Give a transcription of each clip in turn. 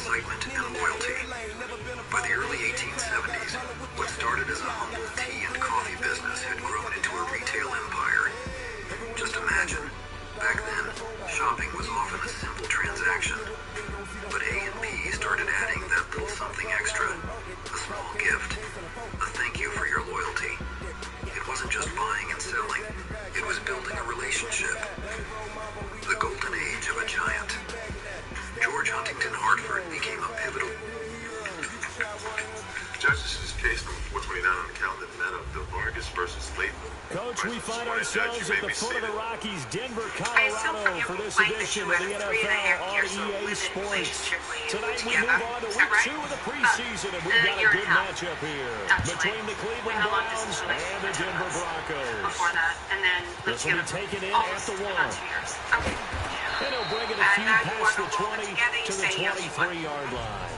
excitement and loyalty. By the early 1870s, what started as a humble tea and coffee business had grown into a retail empire. Just imagine, back then, shopping was often a simple transaction. But A&P started adding that little something extra, a small gift, a thank you for your loyalty. It wasn't just buying and selling, it was building a relationship. The golden age of a giant. George Huntington Hartford became a pivotal... Judge, this is case number 429 on the calendar, matter of the Vargas versus Layton. Coach, we find ourselves at the foot of the Rockies, Denver, Colorado, for this edition of the NFL on EA Sports. Tonight we move on to week 2 of the preseason, and we've got a good matchup here between the Cleveland Browns and the Denver Broncos. This will be taken in at the 1. And he'll bring it a few past the 20 to the 23-yard line.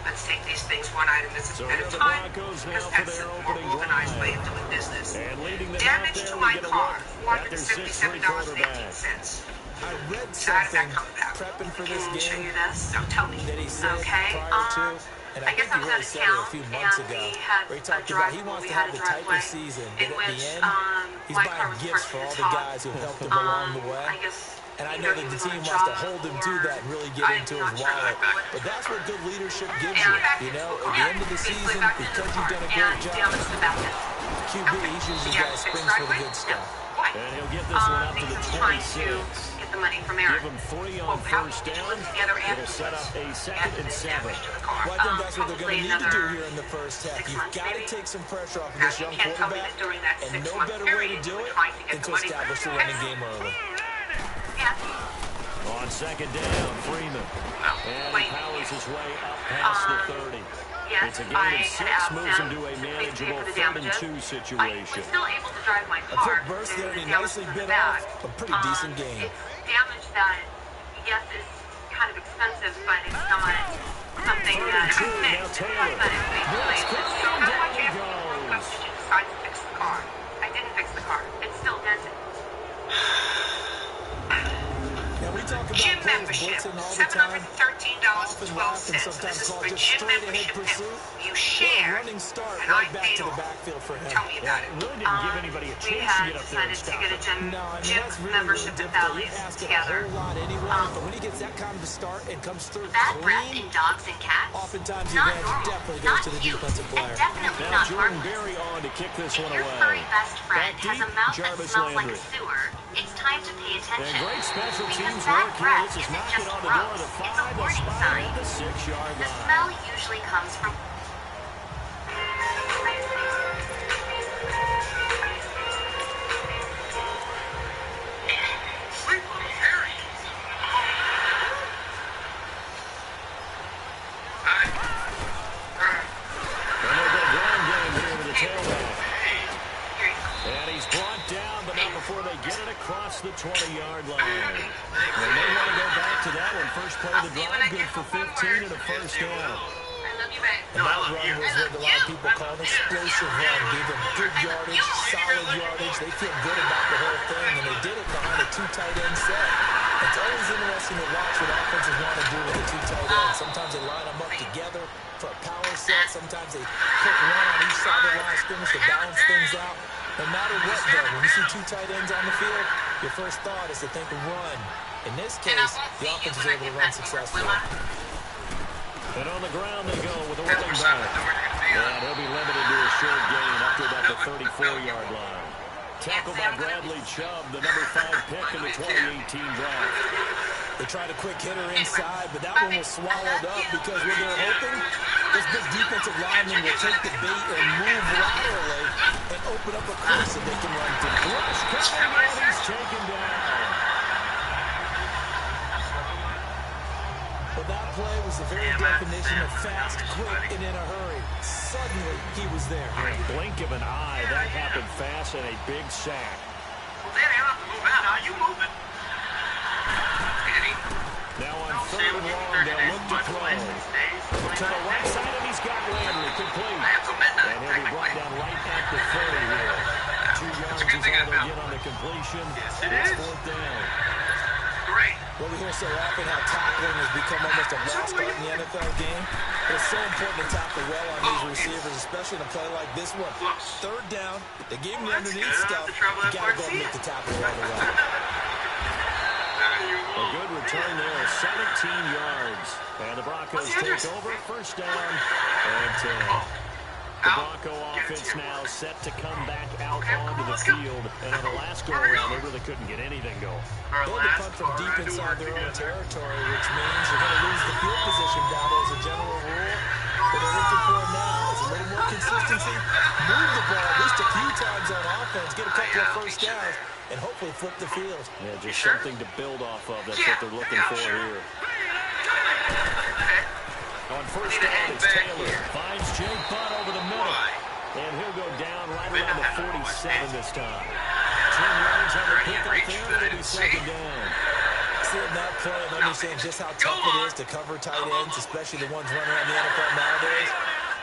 Let's take these things one item at a time, because that's a more organized way of doing business. Damage to my car, $457.18. I read something prepping for this game show you this? So tell me. that he said prior to, and I think he really said it a few months ago, where he talked about he wants to have the type of season that at the end, he's buying gifts for all the guys who helped him along the way. And I know that the team wants to hold him to that and really get into his wallet. But that's what good leadership gives you. You know, at the end of the season, because you've done a great job, QB, he's usually got springs for the good stuff. And he'll get this one up to the 26. Get the money from Aaron. Give him 3 on first down. It'll set up a 2nd and 7. Well, I think that's what they're going to need to do here in the first half. You've got to take some pressure off of this young quarterback. And no better way to do it than to establish the running game early. On 2nd down, Freeman. And he powers his way up past the 30. It's a gain of 6, moves him to a manageable 3rd and 2 situation. I was still able to drive my A car. quick burst there, and he nicely bit off a pretty decent game. It's damage that, yes, is kind of expensive, but it's not something that I fixed. It's not that it's basically. So how much after you broke up did you decide to fix the car? I didn't fix the car. It's still dented. Gym membership, $713.12. This is for gym membership that you share, and I paid off. Tell me about it. Really didn't give anybody a chance to get up there and decided to stop get a it. gym membership at Valley's together. But when he gets that kind of a start and comes through Bad breath clean, in dogs and cats? oftentimes the Not advantage normal, definitely goes not to the cute, defensive and player. definitely Now not Jordan harmless. Berry on to kick this one Your away. furry best friend Back has a deep, mouth that Jarvis smells like Landry. a sewer. It's time to pay attention. And great special Because teams bad work here. breath This is isn't knocking just on the door of gross, the it's a 5, the warning spot sign. at the 6-yard The line. smell usually comes from before they get it across the 20-yard line. They may want to go back to that one. First play of the drive, good for 15 and a first down. And that run was what a lot of people call an explosive run. Gave them good yardage, solid yardage. They feel good about the whole thing, and they did it behind a 2 tight end set. It's always interesting to watch what offenses want to do with the 2 tight ends. Sometimes they line them up together for a power set. Sometimes they put one on each side of the line of scrimmage to balance things out. No matter what, though, when you see 2 tight ends on the field, your first thought is to think of run. In this case, the offense is able to run successfully. And on the ground they go with a running back. And he'll be limited to a short gain up to about the 34-yard line. Tackled by Bradley Chubb, the number 5 pick in the 2018 draft. They tried a quick hitter inside, but that one was swallowed up because what they're hoping, this big defensive lineman will take the bait and move laterally and open up a course that they can run through. Rush coming, and he's taken down. But that play was the very definition of fast, quick, and in a hurry. Suddenly, he was there. In a blink of an eye, that happened fast and a big sack. Well, Danny, I'll have to move out. Now you move it. Now on 3rd and long, they'll look to throw. To the right side, and he's got Landry complete. And he'll be brought down right at the 30 here. 2 yards is all they'll get on the completion. It's 4th down. Great. Well, we hear so often how tackling has become almost a lost art in the NFL game. But it's so important to tackle well on these receivers, especially in a play like this one. Third down, they gave him the underneath stuff. You got to go make the tackle right away. A good return there, 17 yards. And the Broncos take over, first down and 10. The Bronco offense now set to come back out onto the field. And on the last go-around, they really couldn't get anything going. They had to punt from deep inside their own territory, which means they're going to lose the field position battle as a general rule. What they're looking for now is a little more consistency, move the ball at least a few times on offense, get a couple of first downs, and hopefully flip the field. Yeah, just something to build off of. That's what they're looking for here. On first down, it's Taylor. Finds Jake Butt over the middle. And he'll go down right around the 47 this time. 10 yards on the pickup there. It'll be second down. Seeing that play and understand just how tough it is to cover tight ends, especially the ones running around the NFL nowadays.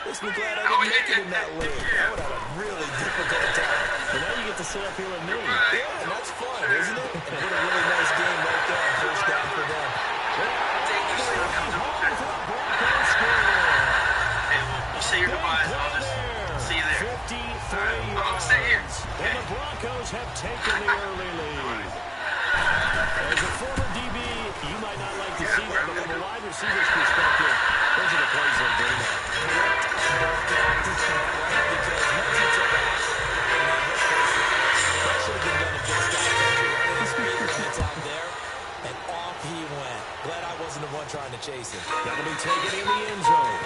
Makes me glad I didn't make it in that league. I would have a really difficult time. But now you get to sit up here with me. Yeah, and that's fun, isn't it? And what a really nice game right there on first down for them. Say your goodbyes. I'll just see you there. 53 yards. And the Broncos have taken the early lead. As a former DB, you might not like to see that, but from a wide receiver's perspective, those are the plays they dream of. That should have been done against that country. His speed limits out there, and off he went. Glad I wasn't the one trying to chase him. Got to be taken in the end zone.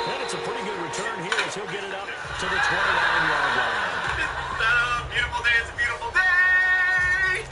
And it's a pretty good return here as he'll get it up to the 29-yard line. Beautiful day. It's a beautiful day.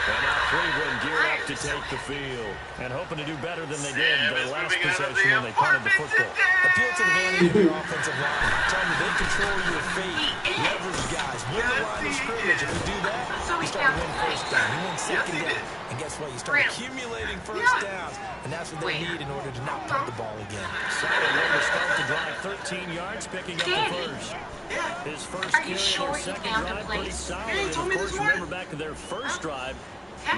And now Cleveland geared up to take the field and hoping to do better than they did their last possession when they punted the football. Appeal to the vanity of your offensive line. Tell them they control your fate. Leverage guys. Win the line of scrimmage. If you do that, you start to win first down. You win second down. And guess what? You start accumulating first downs. And that's what they need in order to not punt the ball again. Solid way to start the drive. 13 yards, picking up the first. His first carry, their second drive, pretty solid. And, of course, remember back to their first drive,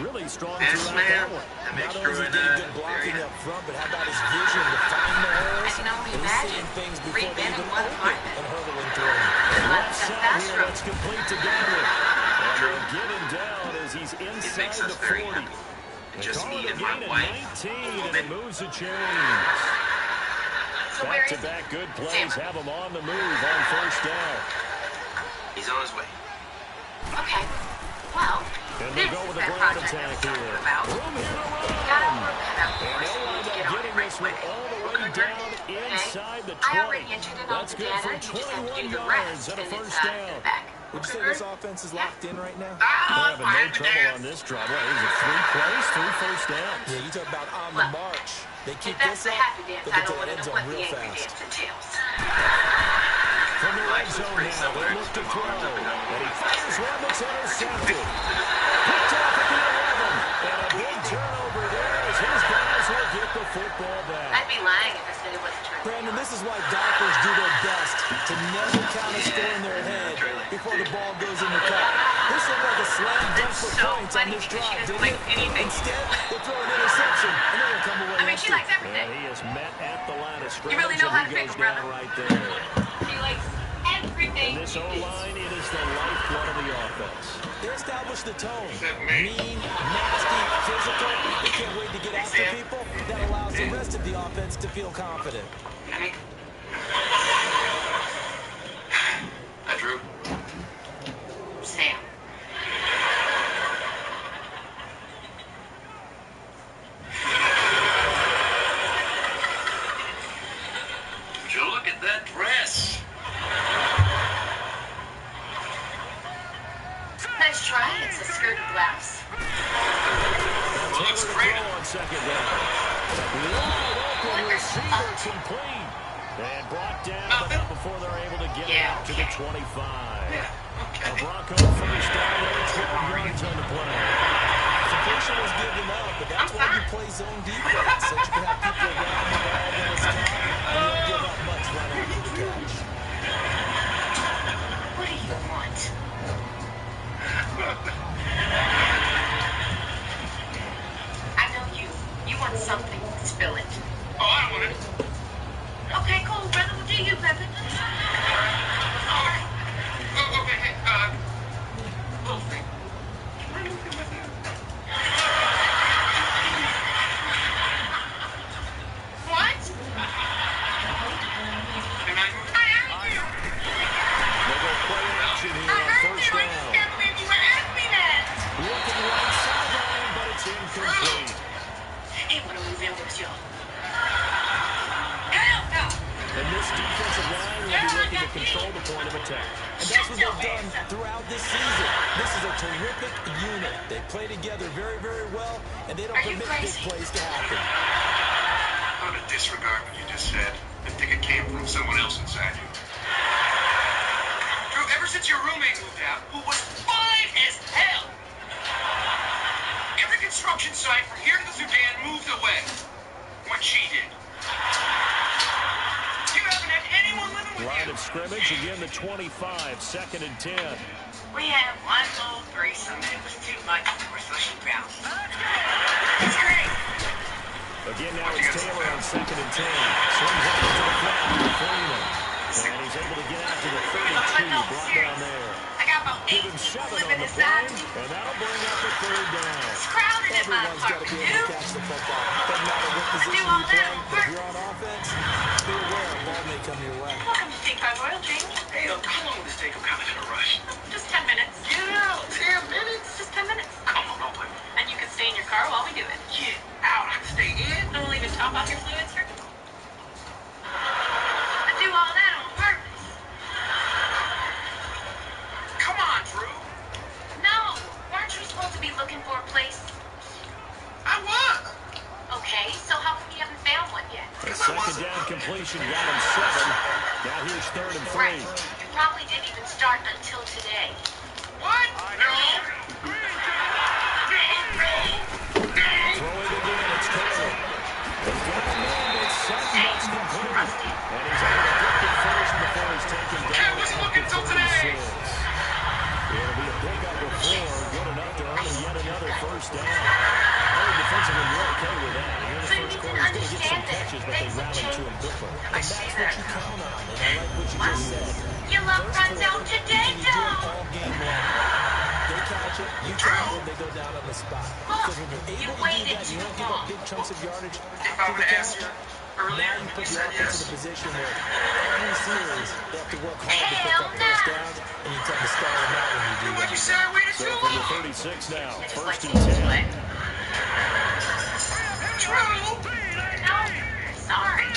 really strong throughout that one. Not only is he getting good blocking up front, but how about his vision to find the holes? I can only He's imagine. seeing things before Read they them even in one open apartment. and hurtling through them. Left side here, that's complete to Gabriel. And they'll get him down as he's inside the 40. Just me and my 19, wife. and it moves the chains. So where is Back-to-back good plays have him on the move on first down. He's on his way. Okay. Well, And this they go is with a that ground project attack I'm here. talking about. Room here to run. Got a work cut out for And us. they'll We wind need to up get on it getting right this quick. one all the way down inside the 20. I already entered it on That's good Savannah. for You just have to 21 do the yards rest, and a and first it's down. back. Would you say this offense is locked in right now? They're having no trouble on this drive. Well, it was a 3 plays, 3 first downs. Yeah, you talk about on the march. They keep If that's this the up, happy dance, they'll I get to don't the want end to know zone what the real angry fast. dance entails. From the red zone now, they look to throw. And he fires one that's intercepted. Picked off at the 11. And a big turnover there as his guys will get the football back. I'd be lying if I said it wasn't true. Brandon, this is why doctors do their best to never count a score in their head before the ball goes in the cup. This looked like a slam dunk It's for so points on funny this because she drive, doesn't didn't like it? anything. Instead, they throw an interception, and then they'll come away I mean, she empty. likes everything. And he is met at the line of scrimmage. really know and how to he pick goes a brother. down right there. She likes everything. In this O-line, it is the lifeblood of the offense. They establish the tone. Mean, nasty, physical. They can't wait to get after people. That allows the rest of the offense to feel confident. Hi, Drew. Sam. Would you look at that dress? Nice try. It's a skirt and blouse. Well, looks great. On second down. Wide open receiver complete. And brought down, but not before they're able to get it out to the 25. A Bronco first down there, 12 yards on the play. Execution was given up, but that's why you play zone defense, so you can have people around the ball when it's time, and you don't give up much right after the catch. What do you want? You want something, spill it. Oh, I don't want it. Okay, cool, brother. We'll do you, brother. Oh, okay, hey, little thing. Can I move in with you? What? Can I move? I heard you. They go play action here I on heard first you. down. You were asking me that. Looking right sideline, but it's incomplete. Hey, want to move in with you? Hell no. And this defensive line will be looking to control the point of attack. And that's what they've done throughout this season. This is a terrific unit. They play together very, very well, and they don't Are you permit big crazy? plays to happen. I'm gonna disregard what you just said and think it came from someone else inside you. Drew, ever since your roommate moved out, who was fine as hell, every construction site from here to the Sudan moved away when she did. You haven't had anyone living with Line you. of scrimmage, again the 25, 2nd and 10. We had one little threesome. It was too much for us, so she bounced. It's great. Again, now it's Taylor on 2nd and 10. Swings out to the flat to Freeman. And he's able to get out to the 32, brought down there. I got about 8 Give him people 7 on living the inside. play, and that'll bring up the 3rd down. It's crowded in my Everyone's got to apartment, be able to dude. catch the football. Doesn't matter what position do all you that play, on but if you're on offense, be aware a ball may come your way. Welcome to Big Five Royalty. Hey, how long will this take? I'm kind of in a rush. Just 10 minutes. Get out. 10 minutes? Just 10 minutes. Come on, don't play. And you can stay in your car while we do it. Get out. I can stay in. And we'll even top off your fluids for... I do all that on purpose. Come on, Drew. No. Weren't you supposed to be looking for a place? I was. Okay, so how come you haven't found one yet? A 2nd down completion got him 7. Now here's 3rd and 3. Right. You probably didn't even start until today. What? No. Throwing again, it's Taylor. He's got a man that's set, and that's complete. And he's able to get the first before he's taken down. Hey, what's looking till today? It'll be a pickup of 4, good enough to earn yet another first down. I think defensively, you're okay with that. Here in the first quarter, he's going to get some catches, but they rally to him quickly. And that's what you count on, and I like what you just said. You love First runs out quarter, today, and you do it though. all game long. They catch it, you tackle it, they go down on the spot. Because when you're able to do that, you don't give up big chunks of yardage. If I would have asked you earlier, Now you you put said your offense yes. in a position where every series they have to work hard to pick up first downs, and you tend to stall them out when you do What you that. say? I waited So too from the long. 36 now, It's 1st like and teaching 10. play. Drew. No, sorry.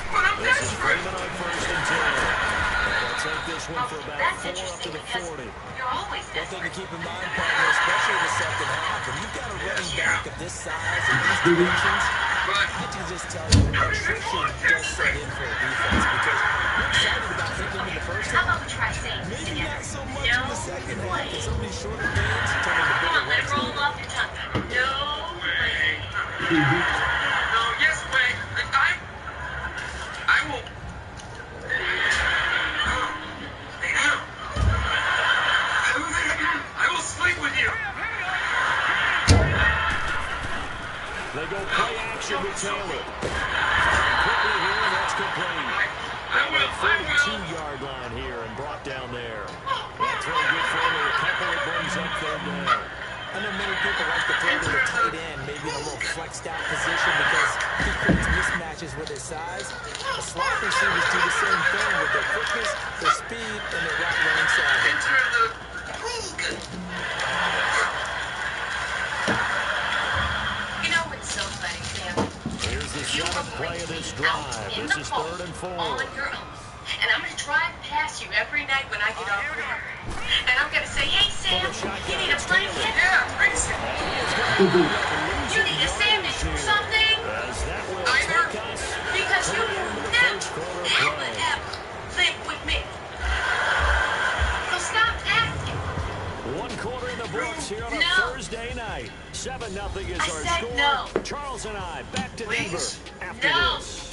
But I'm This is desperate. Freeman on 1st and 10. They'll take this one for about That's 4 up to interesting the because 40. you're always One thing to desperate. keep in mind, partner, especially in the second half, when you've got a running back of this size and these dimensions, But I can just tell you that attrition does set in for a defense because you're excited about hitting them in the first How half. about we try saying this Maybe together? not so much in the second half, because some of these shorter games turn into Come bigger on, let it runs. roll off your tongue. No way. no, yes, wait. I will. I will sleep with you. They go play action with Taylor. Quickly here, and that's complete. I will. 42-yard line here and brought down there. That's very good for him. A couple that brings up 3rd down. I know many people like to throw to the tight end, maybe in a little flexed out position because he creates mismatches with his size. The slot receivers do the same thing with their quickness, their speed, and their route running savvy. Enter the league. You know what's so funny, Sam? Here's the You 7th play of this drive. in This the is cold 3rd and 4. on your own. And I'm going to drive past you every night when I get off work. And I'm going to say, hey, Sam, you need a blanket? Yeah, race it. You need a sandwich or something? As that will Either. take us Because to you the end of the never, first quarter of ever, play. ever live with me. So stop asking. 1 quarter in the books here on a No. Thursday night. 7-0 is I our said score. no. Charles and I back to Please? Denver after No. this.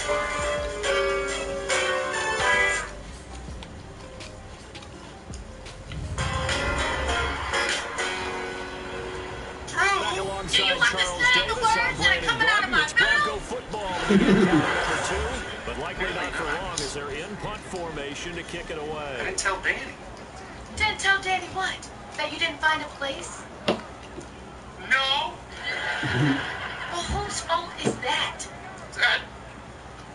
Drew. Back along alongside Charles understand the Davis, I'm words that are Brandon coming out of Gordon. my It's Bronco mouth? football in number 2, but likely not for long as they're in punt formation to kick it I away. didn't tell Danny. Didn't tell Danny what? That you didn't find a place? No. Well, whose fault is that?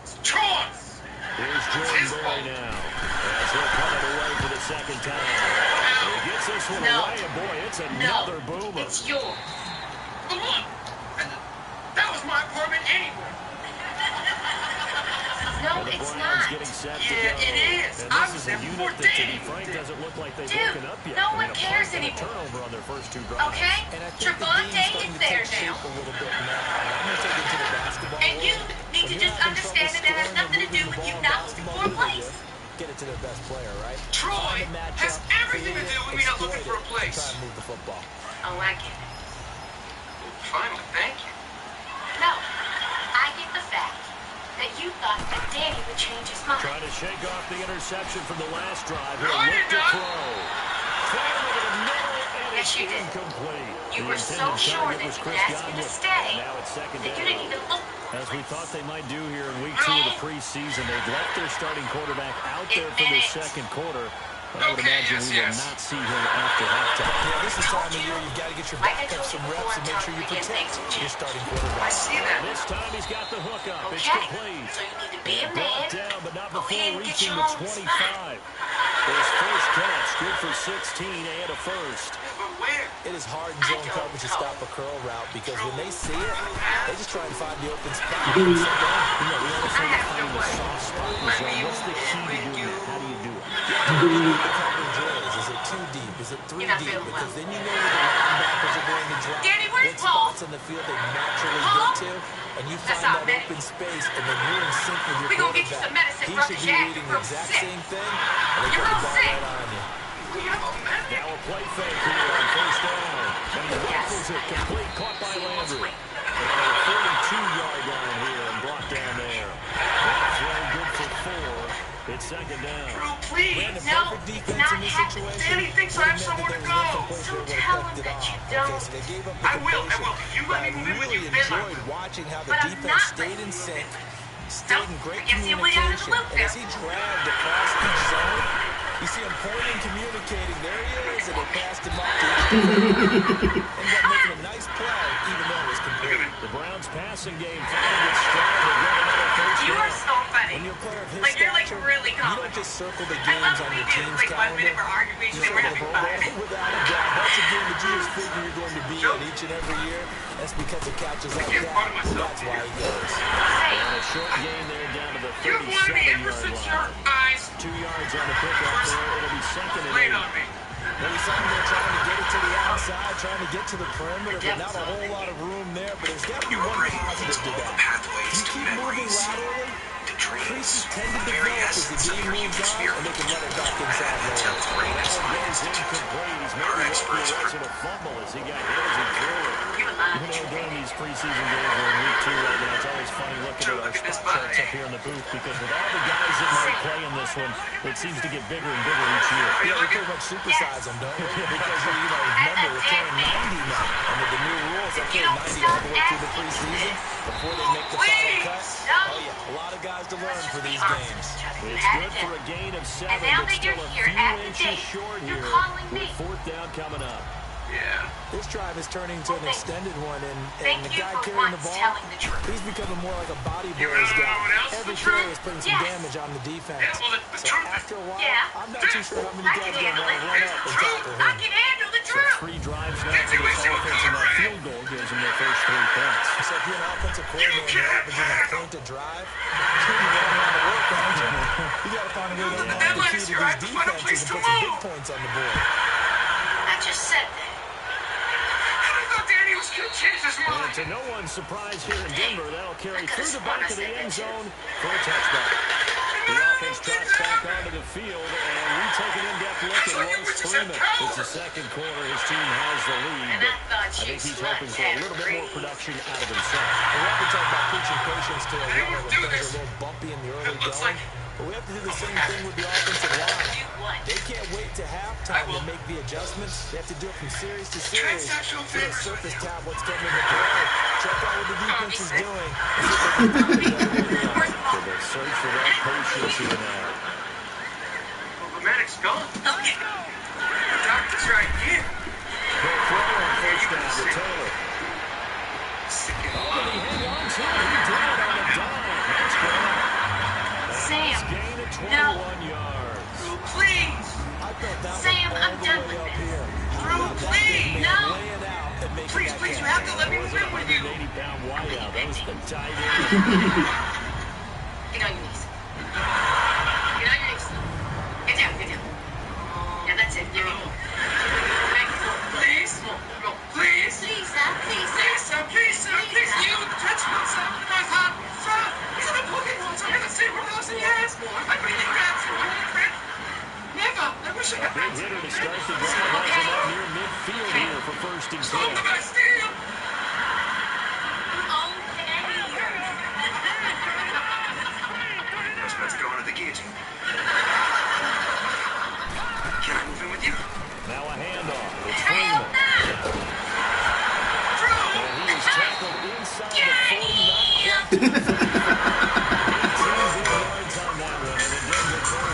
It's Troy's. Here's It's Jordan his Berry fault. now as he'll cut it away for the second time. He gets this one No. away, and boy, it's No, another boomer. it's yours. Come on. That was my apartment anyway. No, And the it's Browns not. getting set to Yeah, go. it is. And I this was is a there unit before that, to be Danny frank, did. doesn't look like they've Dude, woken up yet. no They one had a cares punt and a anymore. turnover on their first 2 drives. Okay? And I think the Trevante game's starting is to there take shape now. a little bit now. I'm going to take it to the basketball And you world. need to When you're just having understand trouble that it has scoring or nothing to do moving with the you ball in not basketball, for a what do you place. do? Get it to their best player, right? Troy Find the matchup, has everything to create do it, with me not looking exploit for a it, place. and try and move the football. Oh, I get it. Finally, thank you. No, I get the fact that you thought that Danny would change his mind. Trying to shake off the interception from the last drive. He'll No, I look did to not. throw. Throwing over the middle, and Yes, it's you did. incomplete. You The were so intended sure target that was you Chris could ask me to Godwin. stay And now it's second that you down. didn't even look. As we thought they might do here in week 2 of the preseason, they've left their starting quarterback out there for the second quarter. I would Okay, imagine yes, we will yes. not see him after halftime. Yeah, this is time of year you've got to get your Like I backup told some you reps before, and make sure you Tom, forget protect things. your starting I quarterback. see that. This time he's got the hookup. It's Okay? complete. So you need to be a And brought man. down, but not Go before ahead and get reaching your the own 25. His first catch, good for 16 and a first. Yeah, but where? It is hard in I zone don't coverage to know. stop a curl route because when they see it, they just try and find the open spot. You know, we always say I that have finding no a way. soft spot in the zone. What's the key to doing that? How do you do it? The coverage is it 2 deep? Is it 3 You're not deep? feeling well. Because then you know where the linebackers are going to drop. Danny, where's what Paul? spots in the field they naturally Paul? get to, and you That's find not that me. open space, and then you're in sync with your We gonna get you quarterback. some medicine, He Russ should be Jack. reading the You're exact sick. same thing, and they You're put the real ball sick. right on you. We have a medic. Now a play fake here on first down. And he Yes. rifles it complete, caught by See, let's Landry. wait. And on the 42-yard line here and brought down there. That throw good for 4. It's second down. Drew, please. Brandon, No, perfect it's defense not in this happening. situation. Danny thinks I have somewhere to go. So tell him that you don't. Okay, so they gave up the I will. conversion, You let me but I move in with really you, then I enjoyed watching how the But I'm defense not stayed in letting you sync, win. stayed in Nope, great I guess the way out of the communication, loop and as there. he dragged across each zone, you see him pointing, communicating. There he is, and they passed him off to each defender. Ended up making a nice play, even though it was complete. The Browns passing game finally gets started. They get another first You are down. so funny. When you're a player of his Like, you're, like, stature, really you comical. don't just circle the I games love on what we your do. team's Like 1 calendar. minute we're arguing, You then we're having circle the fun. ball. Without a doubt, that's a game that you just figure you're going to be in each and every year. That's because of catches like Give that. part of myself. That's why he goes. Hey, And a short gain there down to the You've wanted me ever 37-yard since your line. eyes 2 yards on the pickup there. It'll be second and laid 8. on me. Well, we saw him there trying to get it to the outside, trying to get to the perimeter, but not a whole lot of room there. But there's got to be Your one brain positive needs to all the that. pathways You to keep moving memories, laterally, to dreams, creases tend to the very develop as essence the of game your moves human on, spirit. and they can run it back inside Until later. his brain is Ball fully goes instituted. incomplete. He's Our maybe experts lucky it wasn't a fumble as he got hit as he threw it. you a lie. You know, during these preseason games or in week 2 right now, it's always funny looking at our Look at this spot charts body. up here in the booth because with all the guys that might play in this one, it seems to get bigger and bigger each year. Yeah, we pretty much supersize them, don't we? Because, remember, we're carrying 90 now. Under the new rules, they carry 90 all the way through the preseason before they make the final cut. Oh, yeah, a lot of guys to learn for these games. It's good for a gain of 7, And now but that still you're a here few at the inches date, short you're here calling me. with 4th down coming up. Yeah. This drive is turning into an extended one, and Thank the you guy for carrying the once ball, telling the truth. he's becoming more like a body You boys wanna know guy. what else is Every the truth? carry is putting some Yes. damage on the defense. Yeah, well, the So truth is- after a while, Yeah. I'm not too sure how many I guys can are going to handle want to it. run up and tackle I him. can handle the So truth. 3 drives now for this offense, and that field goal gives them their first 3 points. So if you're an offensive coordinator and you're averaging a point to drive, you're going to run around the work, aren't you? You got to find a way to unlock the key to these defenses and put some big points on the board. I just said that. I thought Danny was going to change his And mind. to no one's surprise here in Denver, that'll carry I through could've the back sworn I of the said that end too. zone for a touchback. The offense trots back onto the field, and we take an in-depth look at Royce Freeman. It's the second quarter. His team has the lead, but I think he's hoping for a little bit more production out of himself. We have to talk about preaching patience to a runner when things are a little bumpy in the early going. But we have to do the same thing with the offensive line. They can't wait to halftime to make the adjustments. They have to do it from series to series. So the surface tablets come into play. Check out what the defense is doing. So they search for that patience here now. Romantic's gone. Okay. The doctor's right here. They'll throw on first down to Taylor. Sick and Oh, and he hung on to it. He did it on a dime. That's great. Sam, Gain of 21 no. yards. Drew, please. I felt that Sam, one I'm all the done way with up this. here. Drew, please. No. Lay it out and make Please, that please, you catch. have to let me win with you. 180-pound wideout. That was the tight end. Get on your knees. Get on your knees. Get down, get down. Yeah, that's it. Give me more. Back more. Please. More. Please. Please, sir. Please, Please, sir. sir. Please, sir. Please. You touch my son. My heart. Sir, he's in a Pokemon. So I'm going to see what else he has. I mean, he grabs you. Never. I wish I had Big hitter to start the drive. Has him up near midfield here for first and 10. so the best deal. Let's go into the guillotine. Can I move in with you? Now a handoff. It's Freeman. And he is tackled inside the 40, not quite to the 35. 18 yards on that one, and again, good turn.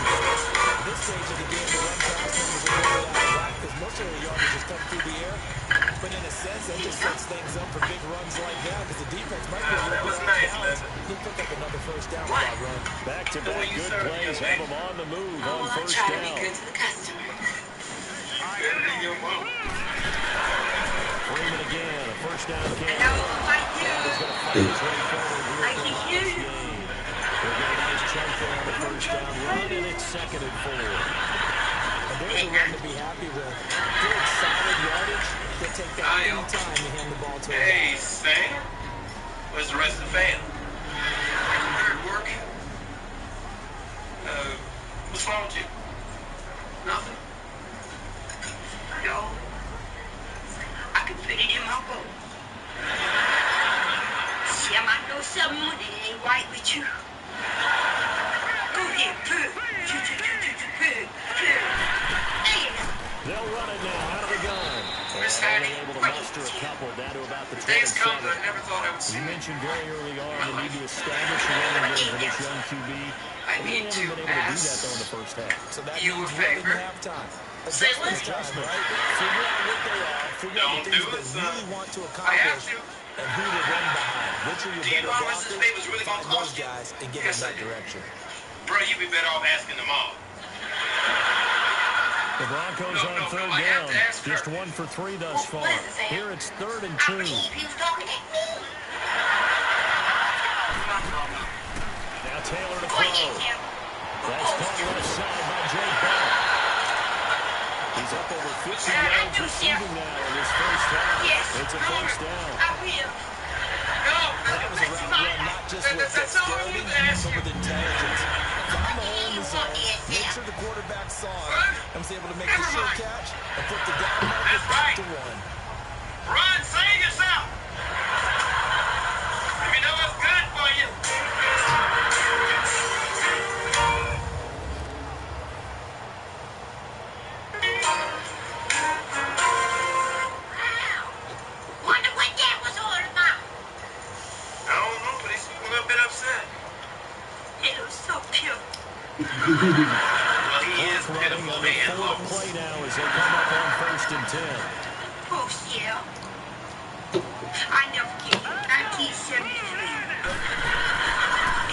At this stage of the game, the run pass numbers are really out of whack because most of the yardage has come through the air. But in a sense, that just sets things up for big runs like that because the defense might be a little bit off balance. He'll pick up another first down with that run. Back-to-back good plays have him on the move on Oh, I'm first trying to be down. good to the customer. Better than your mom. Freeman again, a first down I kick. know, like you. He's going to fight his way forward here I for can the hear last you. game. We'll get a nice chunk there on the first down run, and it's second and 4. And there's a run to be happy with. Good, solid yardage. They'll take that any time to hand the ball to him. Hey, Sam. Where's the rest of the fam? Hard work. What's wrong with you? Nothing. No. I can put it in my bowl. Sam, I know something that ain't right with you. Go ahead, put. They'll run it now out of the gun. Miss And Hattie. they're able to muster a couple down to about the Days come that 27. I never thought I would see. You mentioned very early on the need to establish a running game for this young QB. I They need haven't to been able to do that, ask though, in the first half. So that you a means running favor. halftime. Say what? Adjustment, right? Figure out what they are. Figure out the Don't things do it, they son. really want to I accomplish. have to. And who to run behind. Which are your Do you better know how much this blockers? favor's really gonna Find those cost you? guys and get Yes, in that I do. direction. Bro, you'd be better off asking them all. The Broncos on third I have down. to ask her. Just 1 for 3 thus far. What is it, Sam? Here it's 3rd and I 2. believe he was talking at me. Now Taylor to Go ahead, throw. Sam. That's caught left side by Jay Bell. He's up over 50 yards receiving now in his first half. Yes. It's a first down. I will. That was a route run not just with dexterity, but with intelligence. Found the hole in the zone, make sure the quarterback saw it, and was able to make the sure catch and put the down marker back to 1. Run, save yourself. Let me know what's good for you. Wonder what that was all about. I don't know, but he's a little bit upset. It was so pure. Well, he is Clock running pitiful on the and fourth lost. play now as they come up on 1st and 10. Post, yeah. I never get it. 1973.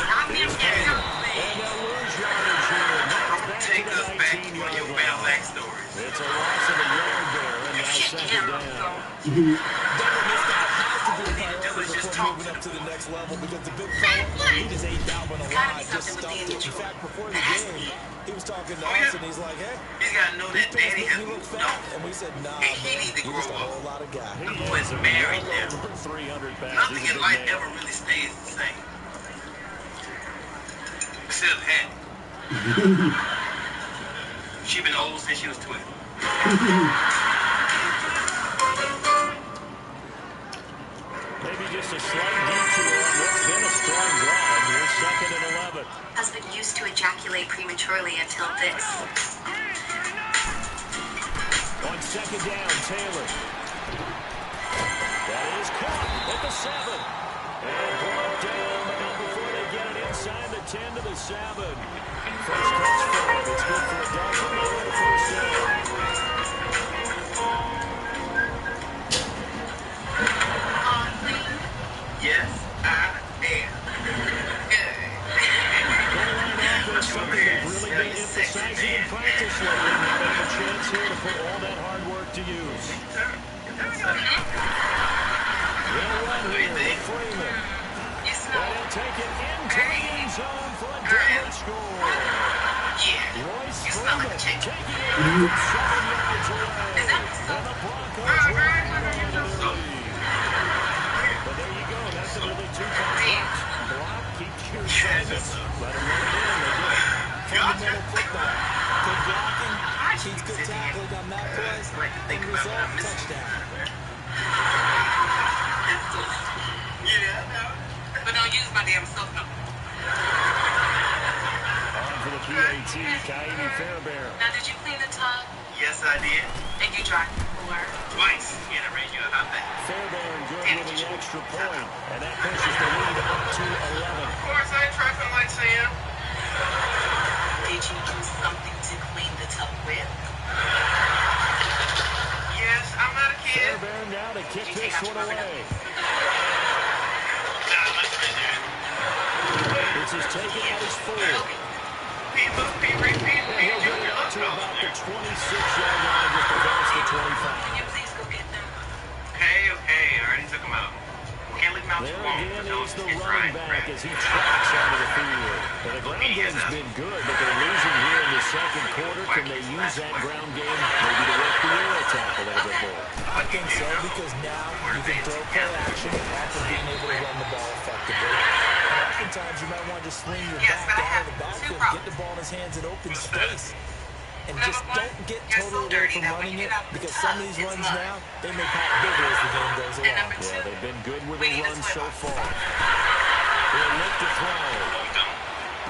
And I remember that number. And they'll lose yardage here. Now back to Take the us back to 19-yard your line. bad back stories. It's a loss of a yard there, and now Shit, second yeah, down. All we need to do is just before talk moving to up to the the next level because the big fella, he just ate that one alive, just stuffed it. In fact, before the game, he was talking to us and he's like, hey, He's got to know these that pants daddy make has me look no. fat. And we said, nah, He man, need to you're just a grow up. whole lot of guy. The boy's married now. Over 300 pounds. Nothing He's a in big life man. ever really stays the same. Except Hattie. She been old since she was 12. Maybe just a slight detour on what's been a strong drive. Here's 2nd and 11. Husband used to ejaculate prematurely until this. On 2nd down, Taylor. That is caught at the 7. And brought down, but not before they get it inside the 10 to the 7. First catch for him. It's good for a dozen. They get a first down. Yes, I am. Something they've really been emphasizing in practice lately. Now they have a chance here to put all that hard work to use. They'll run here with Freeman. And he'll take it into the end zone for a Denver score. Royce Freeman taking it from 7 yards away. And the Broncos run into the lead. But there you go. That's a really 2-point box. Block, keep your assignments. Let him run it in. Fundamental football. Good blocking, keeps good tackling on that play, and result, touchdown. But don't use my damn stuff, no. On for the PAT, Coyote Fairbairn. Now, did you clean the tub? Yes, I did. And you dried the floor? Twice. Yeah, I ran you about that. Fairbairn good with the extra point, and that pushes the lead up to 11. Of course, I ain't trifling like Sam. Did you do something to clean the tub with? Yes, I'm not a kid. Fairbairn now to kick this one away. It's his taken at his 4. And he'll get it up to about the 26-yard line just across the 25. Can you please go get them? Okay, I already took him out. Can't leave him out There too long. again is the running back as he tracks onto the field. Well, the ground game's been good, but they're losing here in the second quarter. Can they use that ground game maybe to work the air attack a little bit more? I think so, because now you can throw play action after being able to run the ball effectively. And oftentimes you might want to swing your back out of the backfield, get the ball in his hands in open space. And just don't get totally away from running it, because some of these runs now, they may pop bigger as the game goes along. Yeah, they've been good with the run so far. They'll look to throw.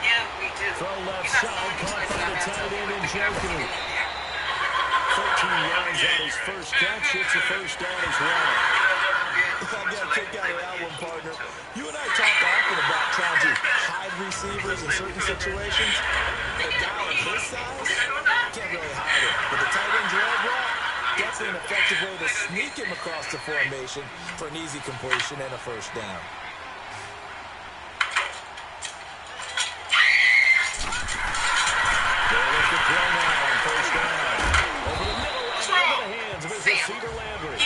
Yeah, we do. Throw left side, caught by the tight end in Joku. 13 yards on his first catch. It's a first down as well. I got a kick out of that one, partner. You and I talk often about trying to hide receivers in certain situations. A guy of his size can't really hide it. But the tight end drag route, definitely an effective way to sneak him across the formation for an easy completion and a first down. They'll look to throw now on first down. Over the middle and into the hands of his receiver Landry.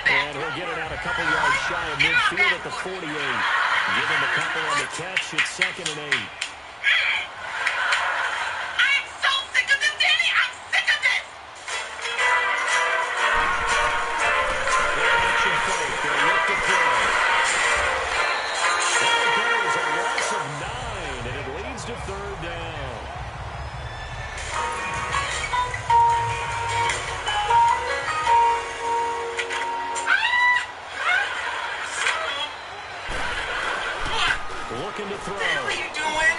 And he'll get it out a couple yards shy of midfield at the 48. Give him a couple on the catch. It's 2nd and 8. I'm so sick of this, Danny. I'm sick of this. Action fake. They'll look to throw. There goes a loss of 9, and it leads to 3rd down. Looking to throw. What are you doing?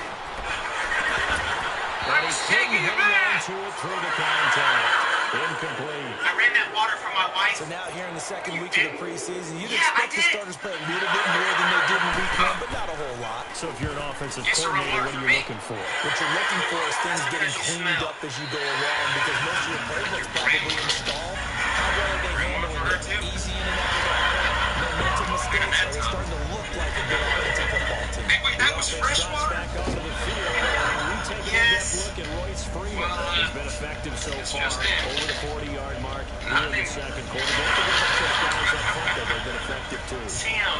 And he couldn't hang on to it through the contact. Incomplete. I ran that water for my wife. So now here in the second week of the preseason, you'd expect the starters play a little bit more than they did in week 1, but not a whole lot. So if you're an offensive coordinator, what are you looking for? What you're looking for is things getting cleaned up as you go along, because most of your playbook's probably installed. How well are they handling it? Easy in and out of the ball. No mental mistakes. Are they starting to look like a good offensive football team? Wait, that was fresh Drops water? back onto the field. And we take a in-depth look at Royce Freeman. He's been effective so far. Over the 40-yard mark here in the second quarter. Don't forget the six guys up front that have been effective too. Sam,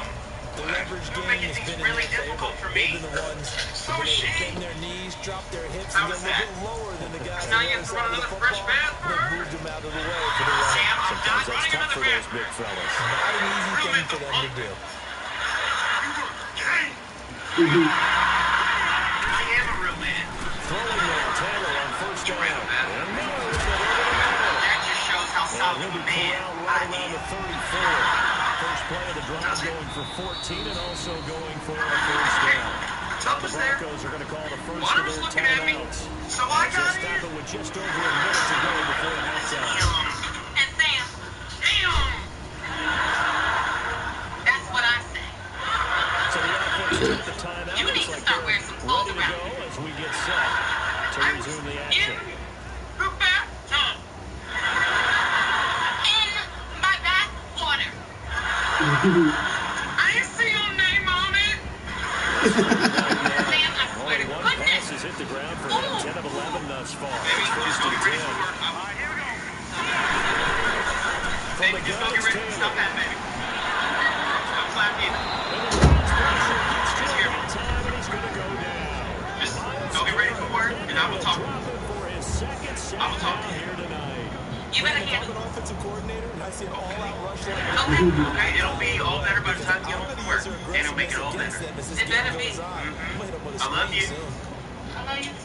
The leverage game making has things been in really their favor. difficult for They've me. been the ones So who shady. bend their knees, drop their hips, How and was get a little that? bit lower than the guys Now on you the have other to side run of the another fresh football. bath for They her? moved them out of the way for the run. Sam, I'm Sometimes not that's running tough another for those bath. big fellas. Not an easy thing for them to do. I am a real man. Throwing now And he'll be corralled right around the 34. First play of the drive going for 14 and also going for a first down. The Broncos are going to call the first of their timeouts. So I They'll got stop in. it with just over a minute to go before halftime. And Sam, damn. That's what I say. So the offense took the timeout. You need Looks to like start they're wearing some clothes ready to around go here. as we get set to resume the action. Who back? Tom. In my bath water. I ain't see your name on it. Sam, I swear Only to one goodness. pass has hit the ground for him. 10 of 11 thus far. It's first and 10. From the Gunners, Taylor. Stop that, baby. Don't clap either. And the Browns pressure gets to him in time, and he's going to go down. Just go get ready for work, and I will talk. Drop it for his second sack I will talk. down here tonight. You better If I'm handle an offensive coordinator and I see an all-out rush like that, Okay, it'll be all better by the time you get home from work, and it'll make it all better. It better be. I love you. I love you too.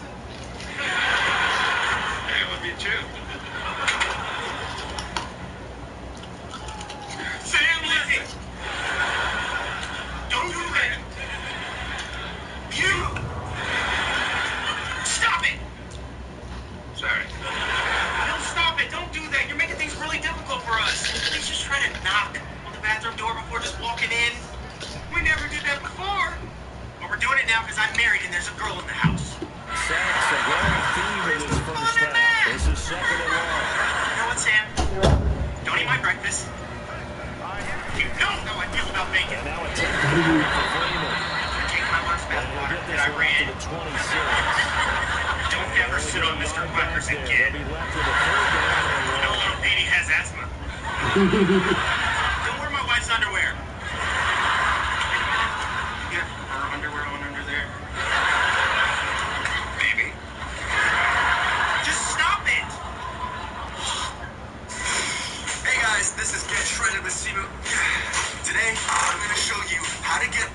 Hey, I love you too. Sam, listen. Don't do that. You. Stop it. Sorry. Don't stop it. Don't do that. You're making things really difficult for us. Please just try to knock on the bathroom door before just walking in. We never did that before. But we're doing it now because I'm married and there's a girl in the house. Sacks a glaring theme in this first half. This is second and long. You know what, Sam? Don't eat my breakfast. You don't know how I feel about bacon. And now a 10-point for Freeman. Take my lunch And bath he'll water get that this I one up to ran. the 26. Don't ever sit on Mr. Buckers They'll again. be left with a third down and You know, long. little Petey has asthma. Don't wear my wife's underwear. Yeah, her underwear on under there. Baby. Just stop it. Hey guys, this is Get Shredded with Simu. Today, I'm going to show you how to get...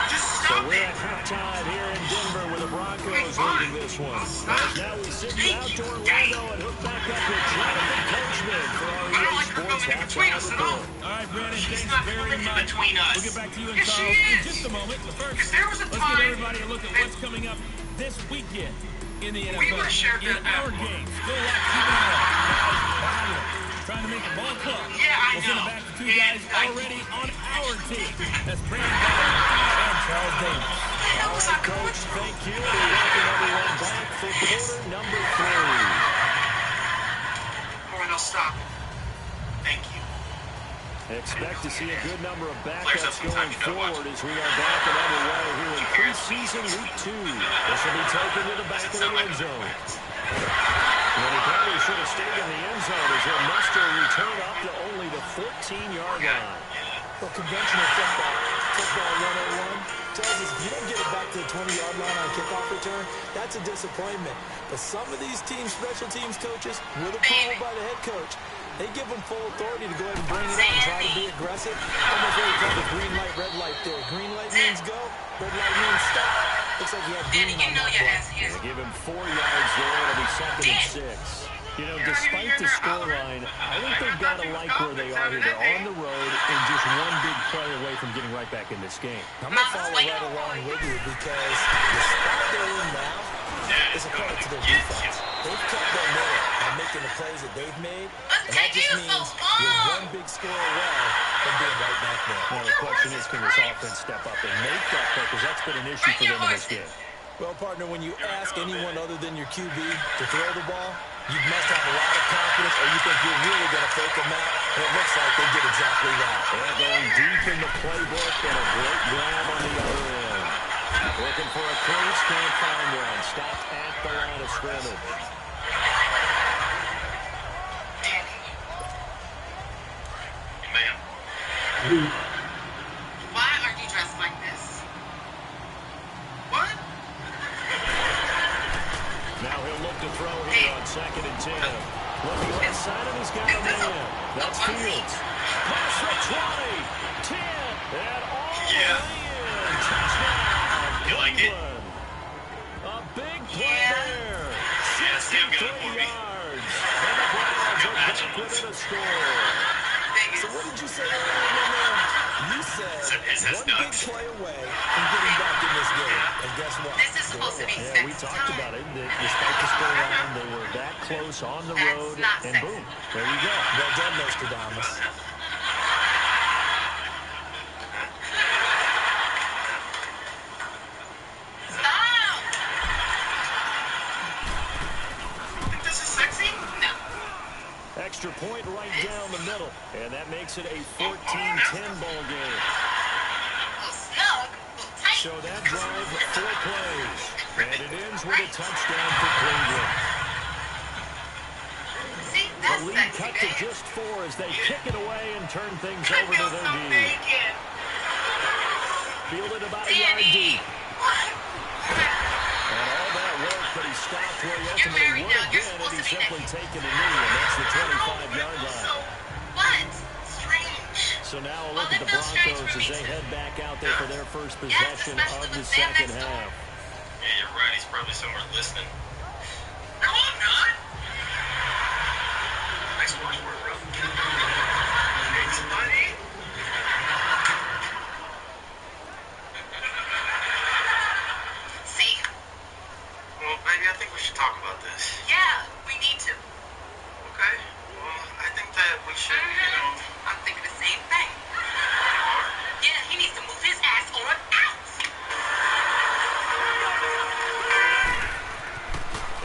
Just So stop we're it. at halftime here in Denver with the Broncos leading this one. Now we sit out to Orlando and hook back up with Jonathan Coachman for our I don't EA like her Sports coming in between halftime us at all. report. All right, Brandon, She's thanks not very coming in much. between us. We'll get back to you and Yes, she Charles in is. just a moment. But first, Because there was a let's time give everybody a look at that what's coming up this weekend in the NFL. we would've shared in that our back. games. Still like keeping it up. Trying to make a ball club. Yeah, I We'll send know. it back to two And guys already on our team. That's Brandon and Charles Davis. All right, Coach, thank you. We welcome everyone back for quarter number 3. All right, I'll stop. Thank you. Expect to see a good number of Players have backups some time going to know forward as we are back and underway here in preseason week 2. This will be taken to the back of the end zone. And he probably should have stayed in the end zone as he'll muster a return up to only the 14-yard line. well, conventional football 101 tells us if you don't get it back to the 20-yard line on kickoff return, that's a disappointment. But some of these teams, special teams coaches, with approval by the head coach, they give them full authority to go ahead and bring it out and try to be aggressive. Almost what we call the green light, red light theory. Green light means go, red light means stop. Looks like he had Danny, green you on know that your play. ass here. They give him 4 yards there. It'll be second and 6. You know, despite the scoreline, I think they've got to like where they are here. They're on the road and just one big play away from getting right back in this game. I'm going to follow right along with you because the spot they're in now is a credit to their defense. They've kept their middle by making the plays that they've made, and that just means you're one big score away from being right back there. Now, the question is, can this offense step up and make that play? Because that's been an issue for them in this game. Well, partner, when you ask anyone other than your QB to throw the ball, you must have a lot of confidence or you think you're really going to fake them out, and it looks like they did exactly that. They're going deep in the playbook and a great grab on the other end. Looking for a close, can't find one. Stopped at the line of scrimmage. Ma'am. Why are you dressed like this? What? Now he'll look to throw here on second and 10. Looking left side, and he's got a man. That's Fields. Pass for 20, 10, and all the way in. Touchdown. You like it? A big play Yeah. there. Yeah, Sam got it 63 for me. yards. And the Giants has One big ducks. play away from getting back in this game. And guess what? This is supposed to be Yeah, sexy we talked time. about it. Despite the scoreline, they were that close on the That's road, not and sexy. boom, there you go. Well done, Nostradamus. Stop! You think this is sexy? No. Extra point right down the middle, and that makes it a 14-10 ball game. Little snug, little tight. So that drive, 4 plays, and it ends with a touchdown for Cleveland. See, The that's lead sexy, cut to babe. just 4 as they kick it away and turn things Could over do to their some D. bacon. Fielded about a yard Danny. deep. And all that work, but he stopped where he You're ultimately married would now. have You're been had he supposed to be simply naked. taken a knee, and that's the 25-yard line. So, what? Strange. So now a Well, look at it the feels strange Broncos for as me, they too. head back out there for their first Yes, possession especially of the with Sam second next door. half. Yeah, you're right. He's probably somewhere listening. No, I'm not. Nice wash work, bro. Thanks, buddy. See? Well, baby, I think we should talk about this. Yeah, we need to. Okay? Well, I think that we should, I'm thinking the same thing. Yeah, he needs to move his ass on out.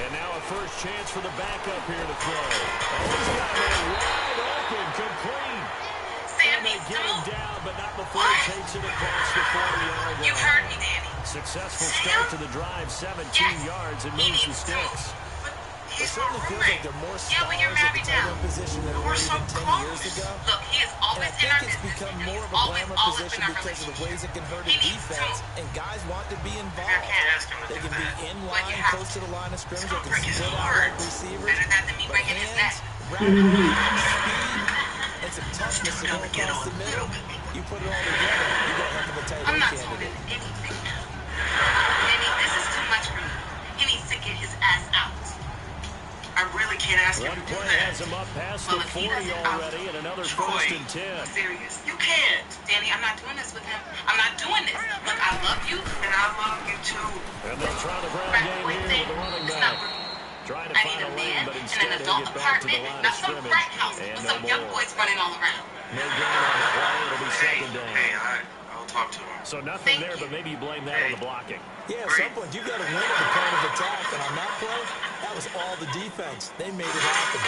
And now a first chance for the backup here to throw. Oh, he's got it wide open, complete. Sam And they needs get to him move. down, but not before he takes it across the 40-yard line. You heard me, Danny. Successful start to the drive, 17 yards, and moves the sticks. It certainly feels like they're more Yeah, but you're stars at the married tight now. end position than they We're were so even 10 years close. ago. Look, he is And I always in think our it's business. become and more he's of a always glamour been position our because of the ways it can hurt He his needs to defense, move. and guys want to be Maybe I involved. can't ask him to They do can be that. in But you line, have close to the line of scrimmage. Don't They break can his split out heart. like receivers. Better that than me But breaking his neck. hands, rapid speed, and some toughness to go across the middle. You put it all together, you got a heck of a tight I'm end not doing candidate. anything now. Danny, this is too much for me. He needs to get his ass out. I really can't ask him One to do play that. has him up past Well, the if he 40 doesn't, already, and another first and 10. Serious. You can't. Danny, I'm not doing this with him. I'm not doing this. Look, I love you. And I love you too. And they'll try the ground Frat game boy here thing, with the running it's back. not working. Trying to I find need a a lane, man but in instead an he'll adult get back to the apartment, line of not some scrimmage. frat house And with no some young more. boys running all around. No gain on the play. It'll be second down. Hey, I'll talk to him. So nothing Thank there, you. but maybe you blame that on the blocking. Yeah, at some point, you've got to win at the point of attack. And on that play, that was all the defense. They made it happen.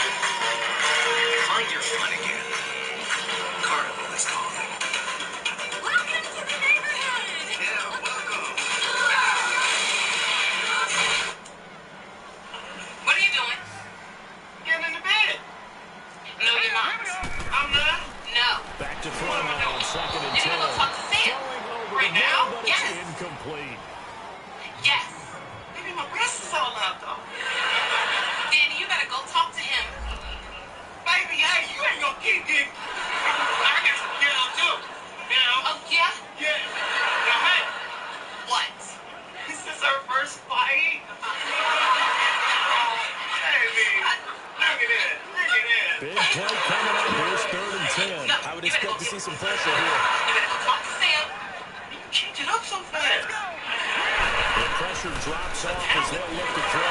Find your fun again. Carnival is calling. Welcome to the neighborhood. Yeah, welcome. What are you doing? Getting in the bed. No, you're not. I'm not. No. Back to throw on second and 10. You're gonna go talk to Sam. Throwing over Right the now? middle, but Yes. it's incomplete. Yes. Maybe my breast is all up, though. Danny, you better go talk to him. Baby, hey, you ain't gonna keep getting... I got some get out, too. You know? Oh, yeah? Yeah. Now, hey, What? this is our first fight. Oh, baby. Look at that. Look at that. Big play coming up. Here's third and 10. No, I would you better expect go to see get- some pressure here. You better go talk to Sam. You changing up so fast. The pressure drops off as they'll look to throw.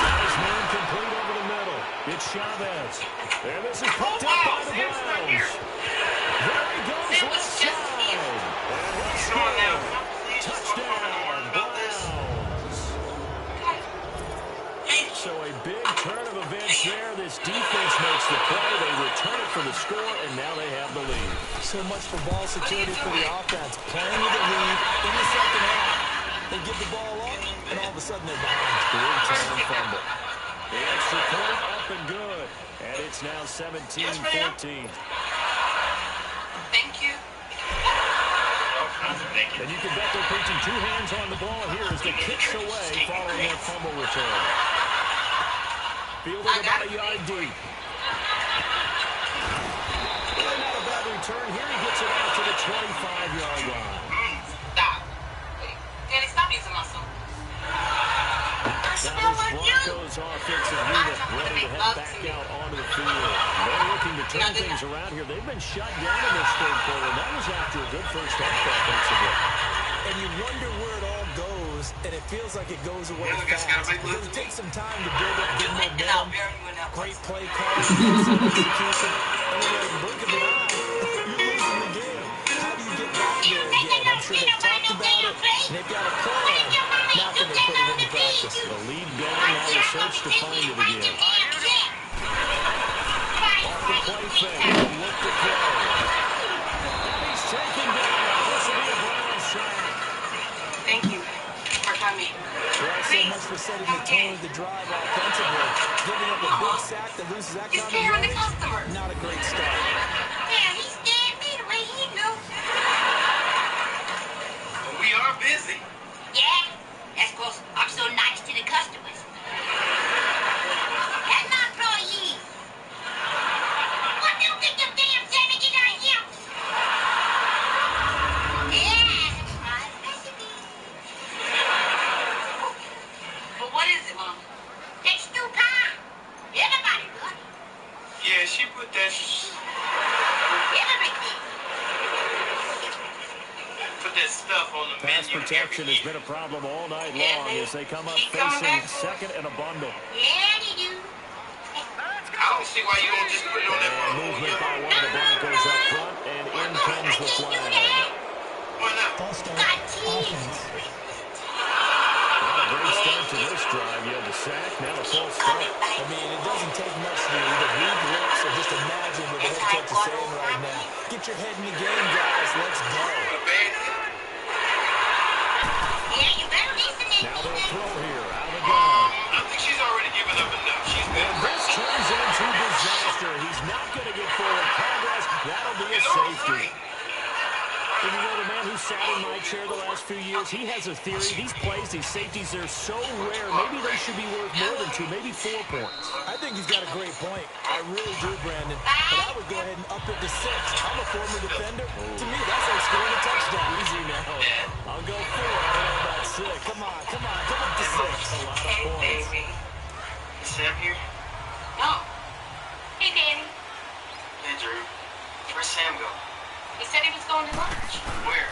Nice man complete over the middle. It's Chavez. And this is picked up by the Sam's right here. Browns. There he goes Sam was left just side. here. And he's Come on now. scored. Please just go Touchdown, more about this. Browns. So a big turn of events there. This defense makes the play. They return it for the score, and now they have the lead. So much for ball security for the offense. Playing with the lead in the second half. They give the ball up, and all of a sudden they're behind. Big time fumble. The extra point up and good. And it's now 17-14. Thank you. And you can bet they're preaching two hands on the ball here as they kicks away following that fumble return. Fielded about a yard deep. And not a bad return here. He gets it out to the 25-yard line. Stop. Danny, stop using muscle. Now this Broncos offensive unit ready to head back out onto the field. They're looking to turn things around here. They've been shut down in this third quarter. That was after a good first half offensively. and you wonder where it all goes, and it feels like it goes away fast. Because it takes some time to build up good momentum, great play calling, excellent execution, and then in the blink of an eye, you're losing the game. How do you get back there again? I'm sure they've talked about it, and they've got a plan. Now can they put it into practice? The lead gone, now the search to find it again. Off the play fake, look to throw. And he's taken down. This will be a Brown shot. Thank you for coming. Well, so much for setting the tone of the drive offensively. Giving up a big sack that loses that kind of yardage, not a great start. Yeah, he scared me the way he knew. We are busy. Yeah, that's because I'm so nice to the customers. And my employees. What do you think your damn sandwiches are here? Yeah, my recipe. But what is it, Mom? That's stew pie. Everybody got it. Yeah, she put that. Everything. Put that stuff on the Pass menu. protection has been a problem all night long as they come up facing second and a bundle. Yeah, they do. I don't see why you don't just put it on that And movement by one of the Broncos up front, and in comes the flag. Why not? False start. Got cheese. Not a great start to this drive. You had the sack, now the false start. I mean, it doesn't take much to either read lips or just imagine what the head coach is saying right now. Get your head in the game, guys. Let's go. Yeah, you better listen to Now they'll me. throw here, out of the gun. I think she's already given up enough. She's been And this turns into disaster. He's not going to get forward progress. That'll be a safety. And you know, the man who sat in my chair the last few years, he has a theory. These plays, these safeties, they're so rare. Maybe they should be worth more than 2, maybe 4 points. I think he's got a great point. I really do, Brandon. But I would go ahead and up it to 6. I'm a former defender. To me, that's like scoring a touchdown. Easy now. I'll go 4. I don't know about 6. Come on. Come up to 6. A lot of points. Is Sam here? No. Hey, Danny. Hey, Drew. Where's Sam go? He said he was going to lunch. Where?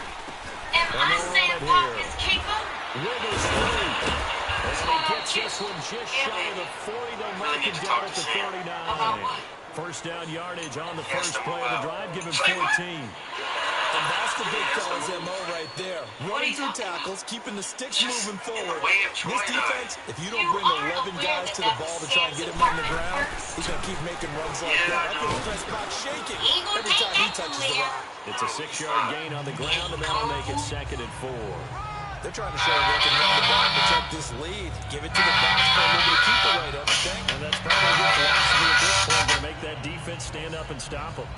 Am I Sam Parker's keeper? Wiggles through. As he gets this one just shy of the 40, they'll mark it down at the 39. First down yardage on the first play of the drive. Give him 14. And that's the big fella's MO right there. Running through tackles, keeping the sticks moving forward. This defense, if you don't bring 11 guys to the ball to try and get him on the ground, he's going to keep making runs like that. I think the press box shaking every time he touches the rock. It's a 6-yard gain on the ground, and that'll make it 2nd and 4. They're trying to show they can run the ball and protect this lead. Give it to the backs for a little bit of keep away, don't you think? And that's probably a good philosophy at this point, to make that defense stand up and stop them.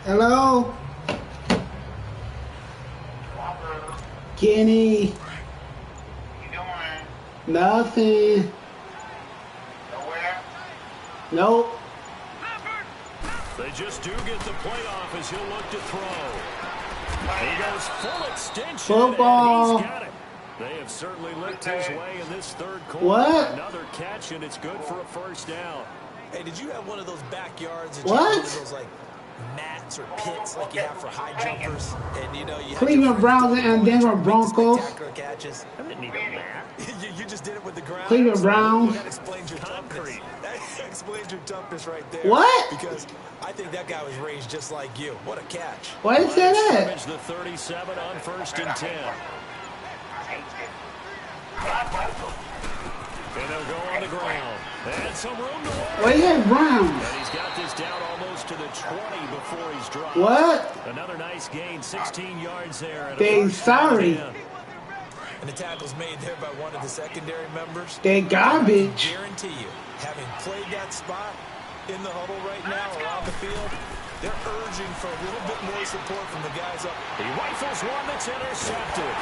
Hello? Kenny? You doing? Nothing. Nowhere? Nope. They just do get the play off as he'll look to throw. He goes full extension. Football. And he's got it. They have certainly licked his way in this third quarter. What? Another catch, and it's good for a first down. Hey, did you have one of those backyards? That What? You have one of those, like, mats or pits like you have for high jumpers? And, you know, you had Cleveland your Browns and Denver make Broncos. spectacular catches. I didn't need a mat. you just did it with the ground. Cleveland Browns. That explains your toughness. That explains your toughness right there. What? Because I think that guy was raised just like you. What a catch. Why did you say that? Scrimmage the 37 on 1st and 10. And they'll go on the ground. And some room to work. Why you have Browns? And he's got this down almost to the 20 before he's dropped. What? Another nice gain, 16 yards there. And They sorry. And the tackle's made there by one of the secondary members. They garbage. I guarantee you, having played that spot in the huddle right now around the field, they're urging for a little bit more support from the guys up. He rifles one that's intercepted.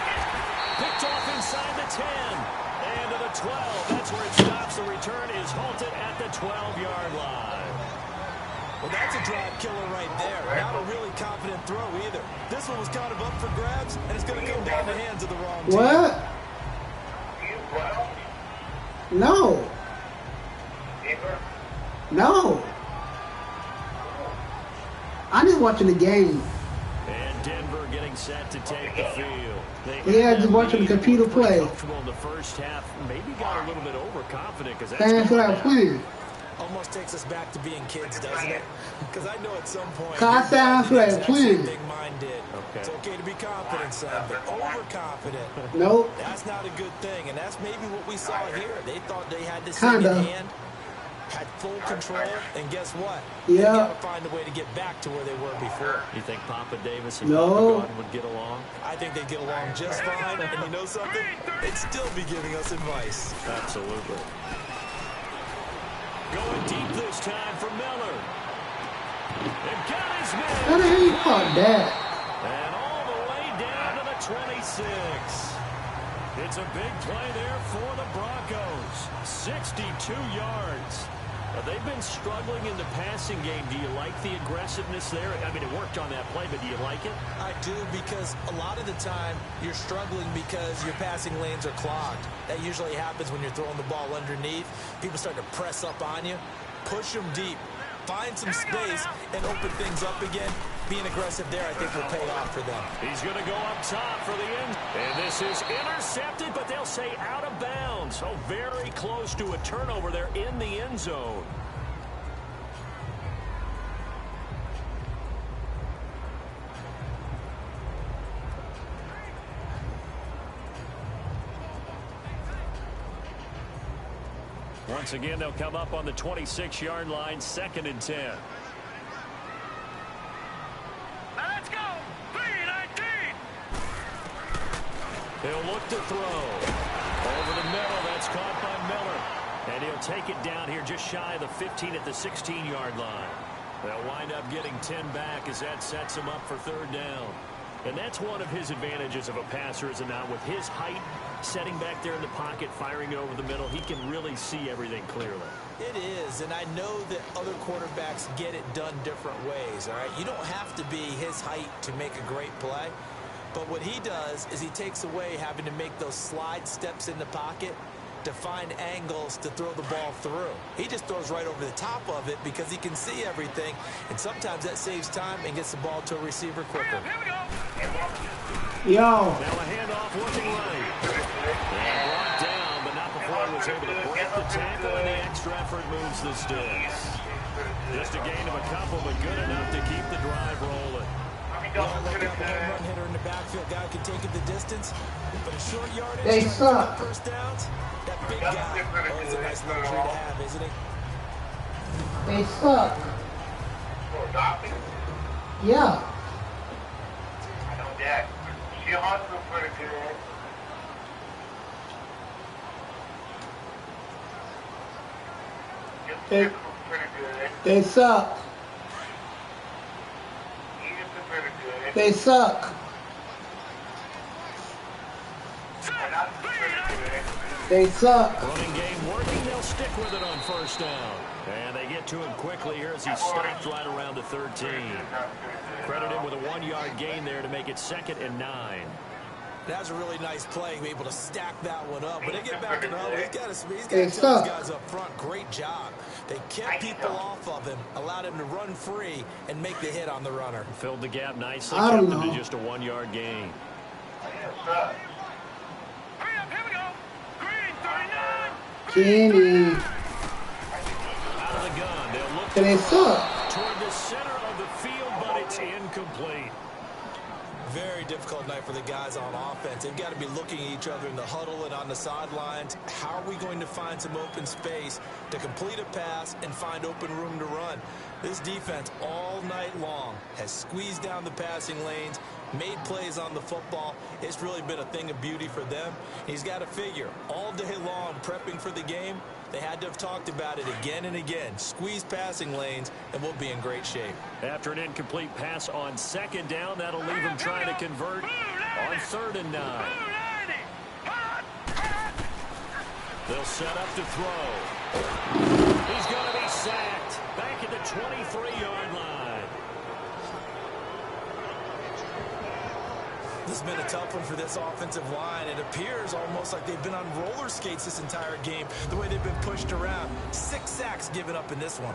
Picked off inside the 10. And to the 12. That's where it stops. The return is halted at the 12-yard line. Well, that's a drive killer right there. Not a really confident throw either. This one was kind of up for grabs, and it's going to come down the hands of the wrong team. What? No. No. I'm just watching the game. And Denver getting set to take the field. Yeah, just watching the computer play. Comfortable in the first half. Maybe got a little bit overconfident because that's Fans without playing. Almost takes us back to being kids, doesn't it? Because I know at some point, Cause sounds like playing. big mind did. Okay. It's okay to be confident, son, but overconfident. Nope. That's not a good thing, and that's maybe what we saw here. They thought they had this Kinda. thing in hand, had full control, and guess what? Yeah. They got to find a way to get back to where they were before. You think Papa Davis and No. Papa Gordon would get along? I think they'd get along just fine, and you know something? They'd still be giving us advice. Absolutely. Going deep this time for Miller. And got his man. How the hell you caught that? And all the way down to the 26. It's a big play there for the Broncos. 62 yards. They've been struggling in the passing game. Do you like the aggressiveness there? I mean, it worked on that play, but do you like it? I do, because a lot of the time you're struggling because your passing lanes are clogged. That usually happens when you're throwing the ball underneath. People start to press up on you. Push them deep. Find some space and open things up again. Being aggressive there, I think, will pay off for them. He's going to go up top for the end. And this is intercepted, but they'll say out of bounds. So very close to a turnover there in the end zone. Once again, they'll come up on the 26-yard line, 2nd and 10. Let's go! 3-19! He'll look to throw. Over the middle, that's caught by Miller. And he'll take it down here just shy of the 15 at the 16-yard line. They'll wind up getting 10 back as that sets him up for 3rd down. And that's one of his advantages of a passer, is it not? With his height, setting back there in the pocket, firing over the middle, he can really see everything clearly. It is, and I know that other quarterbacks get it done different ways, all right? You don't have to be his height to make a great play, but what he does is he takes away having to make those slide steps in the pocket to find angles to throw the ball through. He just throws right over the top of it because he can see everything, and sometimes that saves time and gets the ball to a receiver quicker. Yo. Now a handoff looking right. And brought down, but not before he was able to break the tackle, and the extra effort moves the sticks. Just a gain of a couple, but good enough to keep the drive rolling. Look up a home run hitter in the backfield. Guy can take it the distance, but a short yardage. They suck. First downs. That big guy. Always a nice luxury to have, isn't he? They suck. Yeah. I know that. She hustles pretty good. They, Pretty good. they suck. Edith is pretty good. They suck. And I'm pretty good. They suck. Running game working, they'll stick with it on 1st down. And they get to him quickly here as he stops right around the 13. Credit him with a 1-yard gain there to make it 2nd and 9. That was a really nice play, be able to stack that one up. But they get back in the huddle. He's got to They tell suck. these guys up front, great job. They kept people off of him, allowed him to run free and make the hit on the runner. Filled the gap nicely, I kept don't him know. to just a 1-yard gain. Hurry up, here we go! Green, 39! Kenny. Out of the gun, they'll look They to throw suck. toward the center of the field, but it's incomplete. Very difficult night for the guys on offense. They've got to be looking at each other in the huddle and on the sidelines. How are we going to find some open space to complete a pass and find open room to run? This defense all night long has squeezed down the passing lanes, made plays on the football. It's really been a thing of beauty for them. He's got to figure all day long prepping for the game. They had to have talked about it again and again. Squeeze passing lanes, and we'll be in great shape. After an incomplete pass on 2nd down, that'll leave him trying to convert on 3rd and 9. They'll set up to throw. He's going to be sacked back at the 23-yard line. The has been a tough one for this offensive line. It appears almost like they've been on roller skates this entire game, the way they've been pushed around. 6 sacks given up in this one.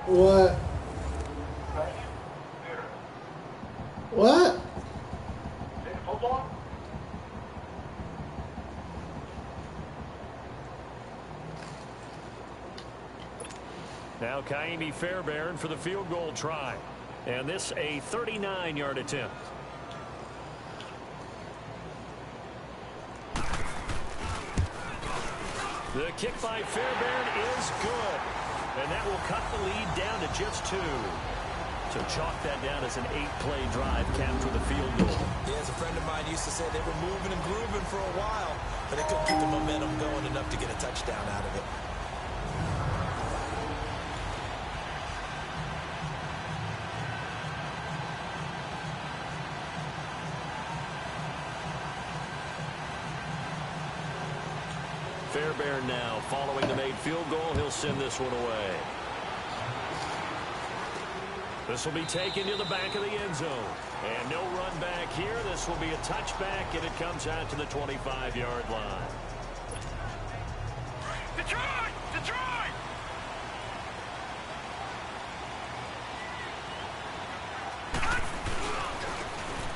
What? What? Now Kaimi Fairbairn for the field goal try. And this a 39-yard attempt. The kick by Fairbairn is good. And that will cut the lead down to just 2. So chalk that down as an 8-play drive capped with a field goal. Yeah, as a friend of mine used to say, they were moving and grooving for a while, but they couldn't keep the momentum going enough to get a touchdown out of it. Fairbairn now following the made field goal. He'll send this one away. This will be taken to the back of the end zone. And no run back here. This will be a touchback, and it comes out to the 25-yard line. Detroit! Detroit!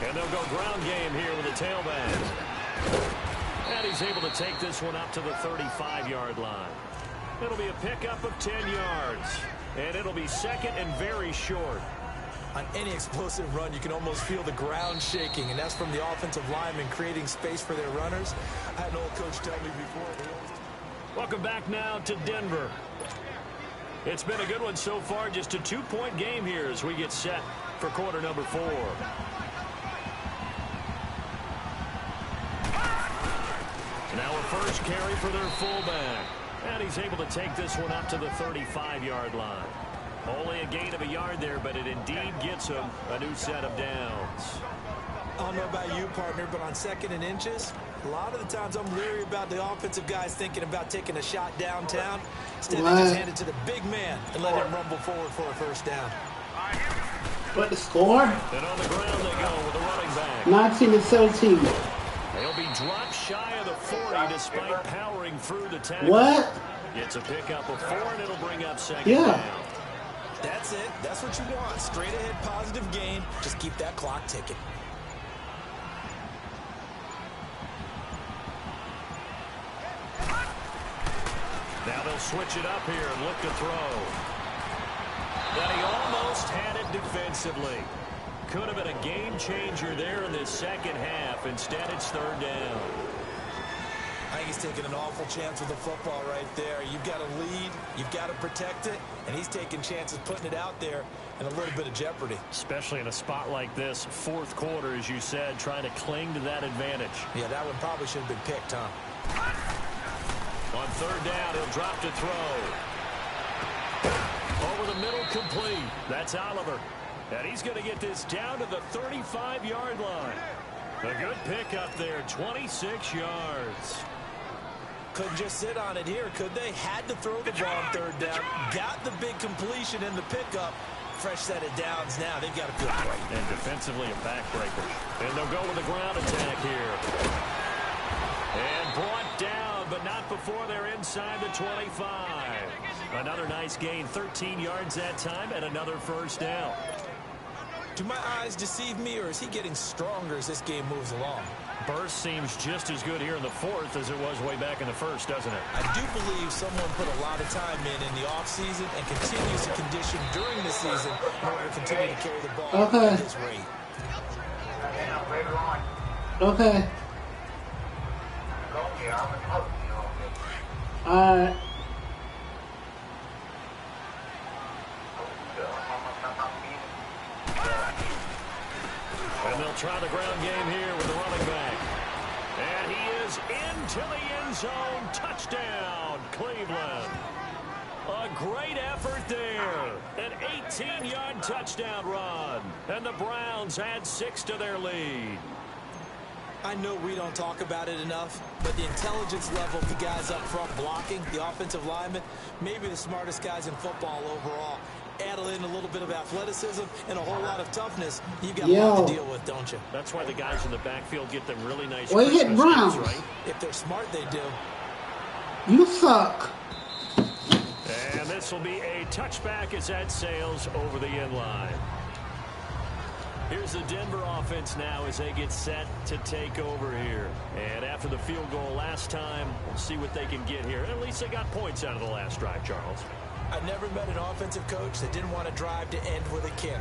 And they'll go ground game here with a tailback. And he's able to take this one up to the 35-yard line. It'll be a pickup of 10 yards. And it'll be second and very short. On any explosive run, you can almost feel the ground shaking, and that's from the offensive linemen creating space for their runners. I had an old coach tell me before. Welcome back now to Denver. It's been a good one so far. Just a 2-point game here as we get set for quarter number 4. Now a first carry for their fullback. And he's able to take this one up to the 35-yard line. Only a gain of a yard there, but it indeed gets him a new set of downs. I don't know about you, partner, but on 2nd and inches, a lot of the times I'm leery about the offensive guys thinking about taking a shot downtown. Instead, they just hand it to the big man and let him rumble forward for a first down. What, the score? And on the ground they go with the running back. 19-17. They'll be dropped shy of the 40 despite powering through the tackle. What? Gets a pickup of 4, and it'll bring up second Yeah. down. That's it. That's what you want. Straight ahead positive gain. Just keep that clock ticking. Now they'll switch it up here and look to throw. But he almost had it defensively. Could have been a game changer there in this second half. Instead, it's 3rd down. I think he's taking an awful chance with the football right there. You've got to lead, you've got to protect it, and he's taking chances putting it out there in a little bit of jeopardy. Especially in a spot like this, 4th quarter, as you said, trying to cling to that advantage. Yeah, that one probably should have been picked, huh? On 3rd down, he'll drop to throw. Over the middle, complete. That's Oliver. And he's going to get this down to the 35-yard line. A good pickup there, 26 yards. Couldn't just sit on it here, could they? Had to throw the ball on 3rd down. Got the big completion in the pickup. Fresh set of downs now. They've got to feel great. And defensively a backbreaker. And they'll go with a ground attack here. And brought down, but not before they're inside the 25. Another nice gain, 13 yards that time, and another first down. Do my eyes deceive me, or is he getting stronger as this game moves along? Burst seems just as good here in the 4th as it was way back in the 1st, doesn't it? I do believe someone put a lot of time in the offseason and continues to condition during the season in order to continue to carry the ball at his rate. Okay. All right. And they'll try the ground game here with the running back. And he is into the end zone. Touchdown, Cleveland. A great effort there. An 18-yard touchdown run. And the Browns add 6 to their lead. I know we don't talk about it enough, but the intelligence level of the guys up front blocking, the offensive linemen, maybe the smartest guys in football overall. Add in a little bit of athleticism and a whole lot of toughness, you've got a lot to deal with, don't you? That's why the guys in the backfield get them really nice Well, he hit Christmas Browns. gifts, right? If they're smart, they do. You suck. And this will be a touchback as that sails over the end line. Here's the Denver offense now as they get set to take over here. And after the field goal last time, we'll see what they can get here. At least they got points out of the last drive, Charles. I've never met an offensive coach that didn't want to drive to end with a kick.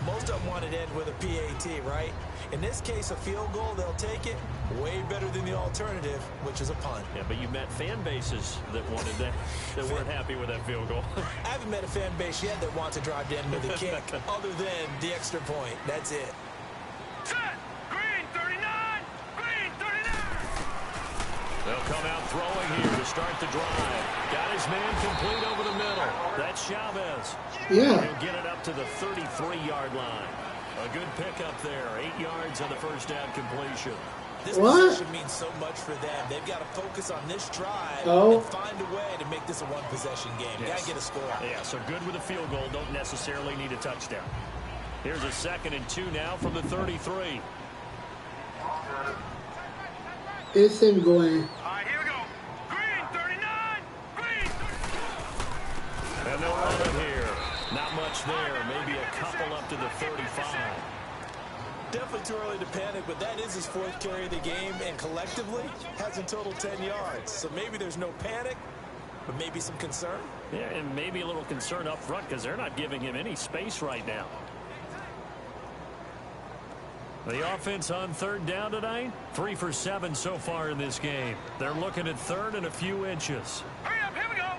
Most of them wanted to end with a PAT, right? In this case, a field goal, they'll take it. Way better than the alternative, which is a punt. Yeah, but you met fan bases that wanted that, that weren't happy with that field goal. I haven't met a fan base yet that wants to drive to end with a kick, other than the extra point. That's it. Set. Green 39. Green 39. They'll come out throwing here to start the drive. Got his man complete over the middle. That's Chavez. Yeah. He'll get it up to the 33-yard line. A good pickup there. 8 yards on the first down completion. This possession means so much for them. They've got to focus on this drive and find a way to make this a one-possession game. Yes. Got to get a score. Yeah, so good with a field goal. Don't necessarily need a touchdown. Here's a 2nd and 2 now from the 33. It's him going. All right, here we go. Green 39. Green 39. And they'll run it here. Not much there. Maybe a couple up to the 35. Definitely too early to panic, but that is his 4th carry of the game, and collectively has in total 10 yards. So maybe there's no panic, but maybe some concern. Yeah, and maybe a little concern up front because they're not giving him any space right now. The offense on 3rd down tonight, 3 for 7 so far in this game. They're looking at 3rd and a few inches. Hurry up, here we go.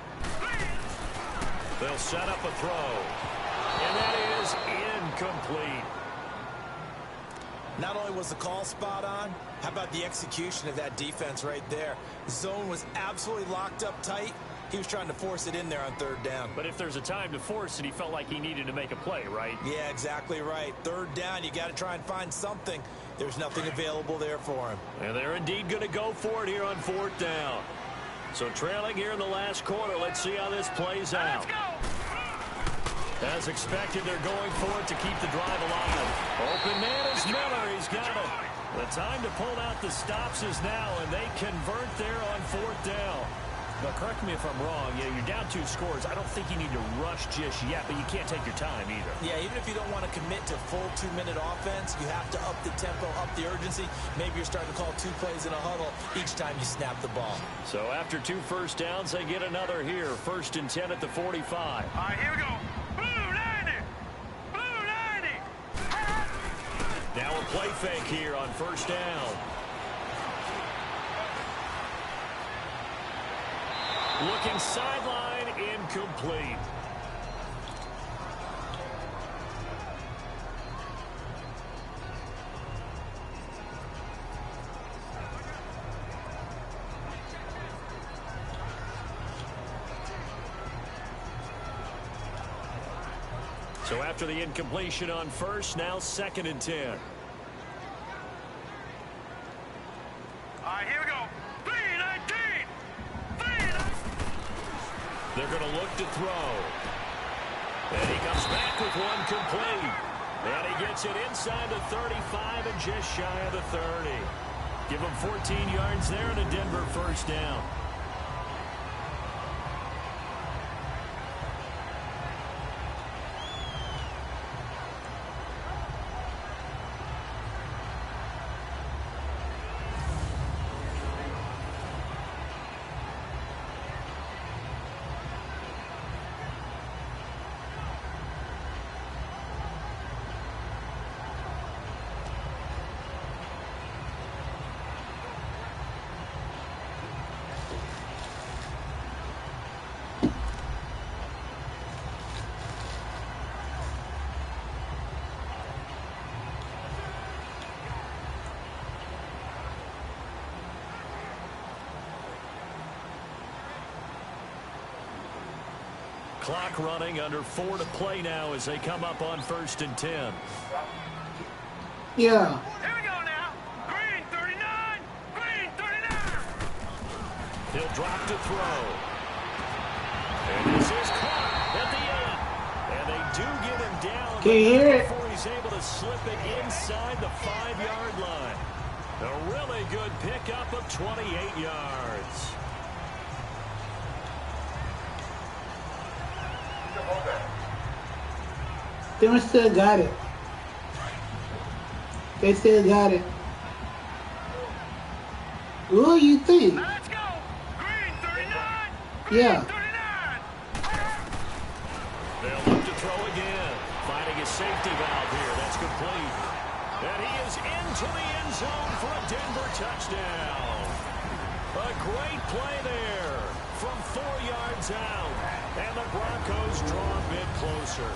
They'll set up a throw. And that is incomplete. Not only was the call spot on, how about the execution of that defense right there? The zone was absolutely locked up tight. He was trying to force it in there on 3rd down. But if there's a time to force it, he felt like he needed to make a play, right? Yeah, exactly right. 3rd down, you got to try and find something. There's nothing available there for him. And they're indeed going to go for it here on 4th down. So trailing here in the last quarter. Let's see how this plays out. Let's go. As expected, they're going for it to keep the drive alive. Open man is Miller. He's got it. The time to pull out the stops is now, and they convert there on 4th down. But correct me if I'm wrong. Yeah, you're down 2 scores. I don't think you need to rush just yet, but you can't take your time either. Yeah, even if you don't want to commit to full 2-minute offense, you have to up the tempo, up the urgency. Maybe you're starting to call 2 plays in a huddle each time you snap the ball. So after 2 first downs, they get another here. 1st and 10 at the 45. All right, here we go. Blue 90. Blue 90. Now a play fake here on 1st down. Looking sideline, incomplete. So after the incompletion on 1st, now 2nd and 10. All right, here we go. 319. 319. They're going to look to throw. And he comes back with one complete. And he gets it inside the 35 and just shy of the 30. Give him 14 yards there and a Denver 1st down. Clock running, under 4 to play now as they come up on 1st and 10. Yeah. Here we go now. Green 39. He'll drop to throw. And this is caught at the 8. And they do get him down. Can you hear it? Before he's able to slip it inside the 5-yard line. A really good pickup of 28 yards. They still got it. They still got it. What do you think? Let's go. Green 39. Yeah. 39. They'll look to throw again. Finding his safety valve here. That's complete. And he is into the end zone for a Denver touchdown. A great play there from 4 yards out. And the Broncos draw a bit closer.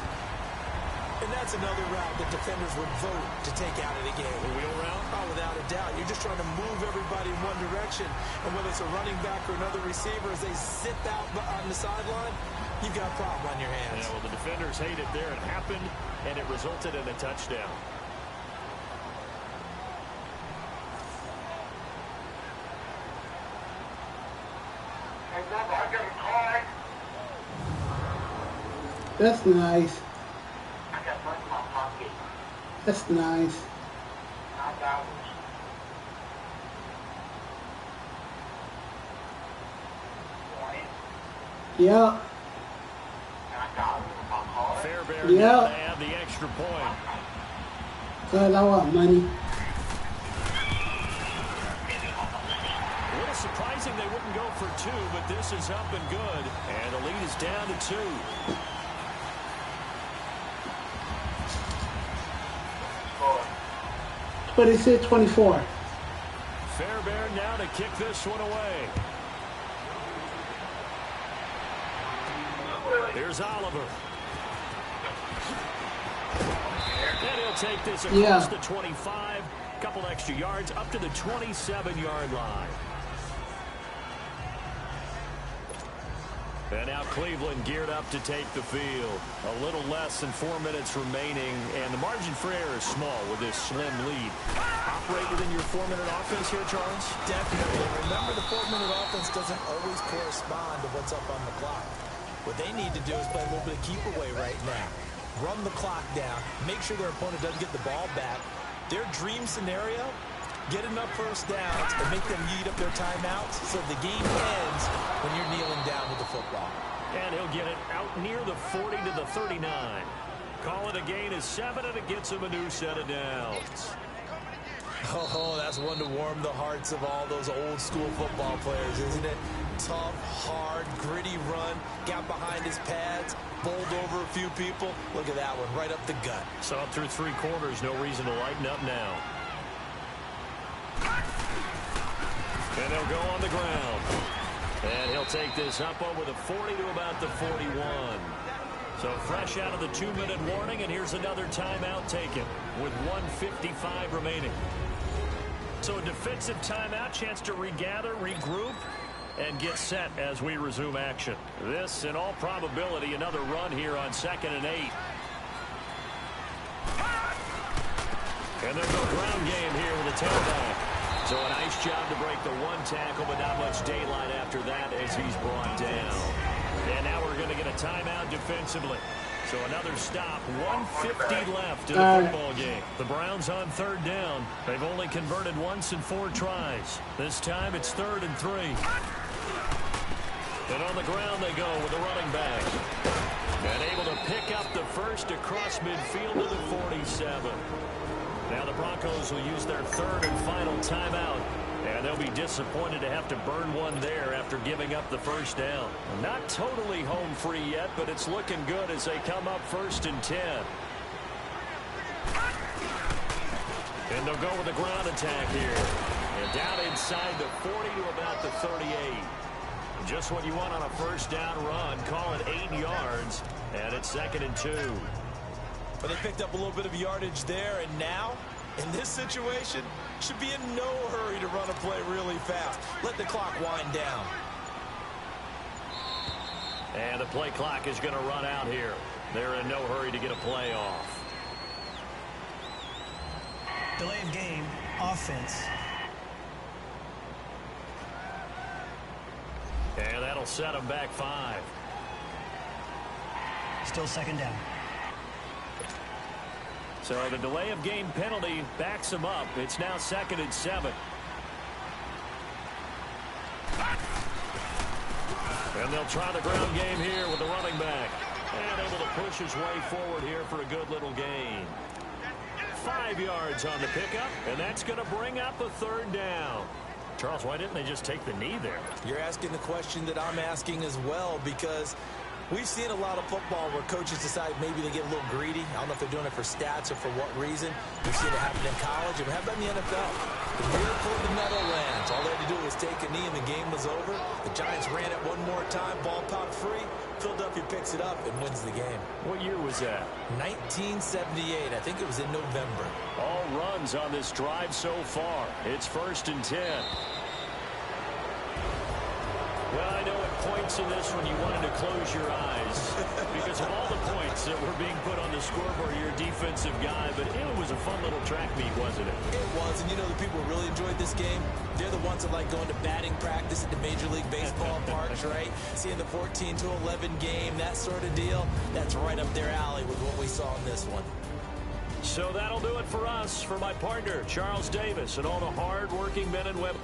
And that's another route that defenders would vote to take out of the game. The wheel route? Oh, without a doubt. You're just trying to move everybody in one direction. And whether it's a running back or another receiver, as they sit out on the sideline, you've got a problem on your hands. Yeah, well, the defenders hate it there. It happened, and it resulted in a touchdown. That's nice. That's nice. Yep. Fairbairn Yep. to add the extra point. Cause I want money. A little surprising they wouldn't go for 2, but this is up and good. And the lead is down to 2. But it said 24. Fairbairn now to kick this one away. Here's Oliver. And he'll take this across the 25. Couple extra yards up to the 27-yard line. And now Cleveland geared up to take the field. A little less than 4 minutes remaining, and the margin for error is small with this slim lead. Operate within your 4-minute offense here, Charles? Definitely. Remember, the 4-minute offense doesn't always correspond to what's up on the clock. What they need to do is play a little bit of keep away right now. Run the clock down. Make sure their opponent doesn't get the ball back. Their dream scenario, get enough first downs and make them eat up their timeouts so the game ends when you're kneeling down with the football. And he'll get it out near the 40 to the 39. Call it a gain of 7, and it gets him a new set of downs. Oh, that's one to warm the hearts of all those old school football players, isn't it? Tough, hard, gritty run, got behind his pads, bowled over a few people. Look at that one, right up the gut. So up through 3 quarters, no reason to lighten up now. And they'll go on the ground. And he'll take this up over the 40 to about the 41. So fresh out of the 2-minute warning, and here's another timeout taken with 1:55 remaining. So a defensive timeout, chance to regather, regroup, and get set as we resume action. This, in all probability, another run here on 2nd and 8. And they'll go ground game here with a tailback. So a nice job to break the 1 tackle, but not much daylight after that as he's brought down. And now we're going to get a timeout defensively. So another stop, 1:50 left in the football game. The Browns on 3rd down. They've only converted once in 4 tries. This time it's 3rd and 3. And on the ground they go with the running back. And able to pick up the first across midfield to the 47. Now the Broncos will use their 3rd and final timeout. And they'll be disappointed to have to burn one there after giving up the first down. Not totally home free yet, but it's looking good as they come up 1st and 10. And they'll go with a ground attack here. And down inside the 40 to about the 38. Just what you want on a first down run. Call it 8 yards. And it's 2nd and 2. But they picked up a little bit of yardage there, and now, in this situation, should be in no hurry to run a play really fast. Let the clock wind down. And the play clock is going to run out here. They're in no hurry to get a play off. Delay of game, offense. That'll set them back 5. Still second down. So the delay of game penalty backs them up. It's now 2nd and 7. And they'll try the ground game here with the running back. And able to push his way forward here for a good little gain. 5 yards on the pickup, and that's going to bring up a 3rd down. Charles, why didn't they just take the knee there? You're asking the question that I'm asking as well, because we've seen a lot of football where coaches decide maybe they get a little greedy. I don't know if they're doing it for stats or for what reason. We've seen it happen in college, and we have in the NFL. The miracle of the Meadowlands. All they had to do was take a knee, and the game was over. The Giants ran it one more time, ball popped free. Philadelphia picks it up and wins the game. What year was that? 1978. I think it was in November. All runs on this drive so far. It's 1st and 10. Well, I know at points in this one you wanted to close your eyes because of all the points that were being put on the scoreboard, you're a defensive guy, but it was a fun little track meet, wasn't it? It was, and you know the people who really enjoyed this game? They're the ones that like going to batting practice at the Major League Baseball parks, right? Seeing the 14-11 game, that sort of deal. That's right up their alley with what we saw in this one. So that'll do it for us. For my partner, Charles Davis, and all the hard-working men and women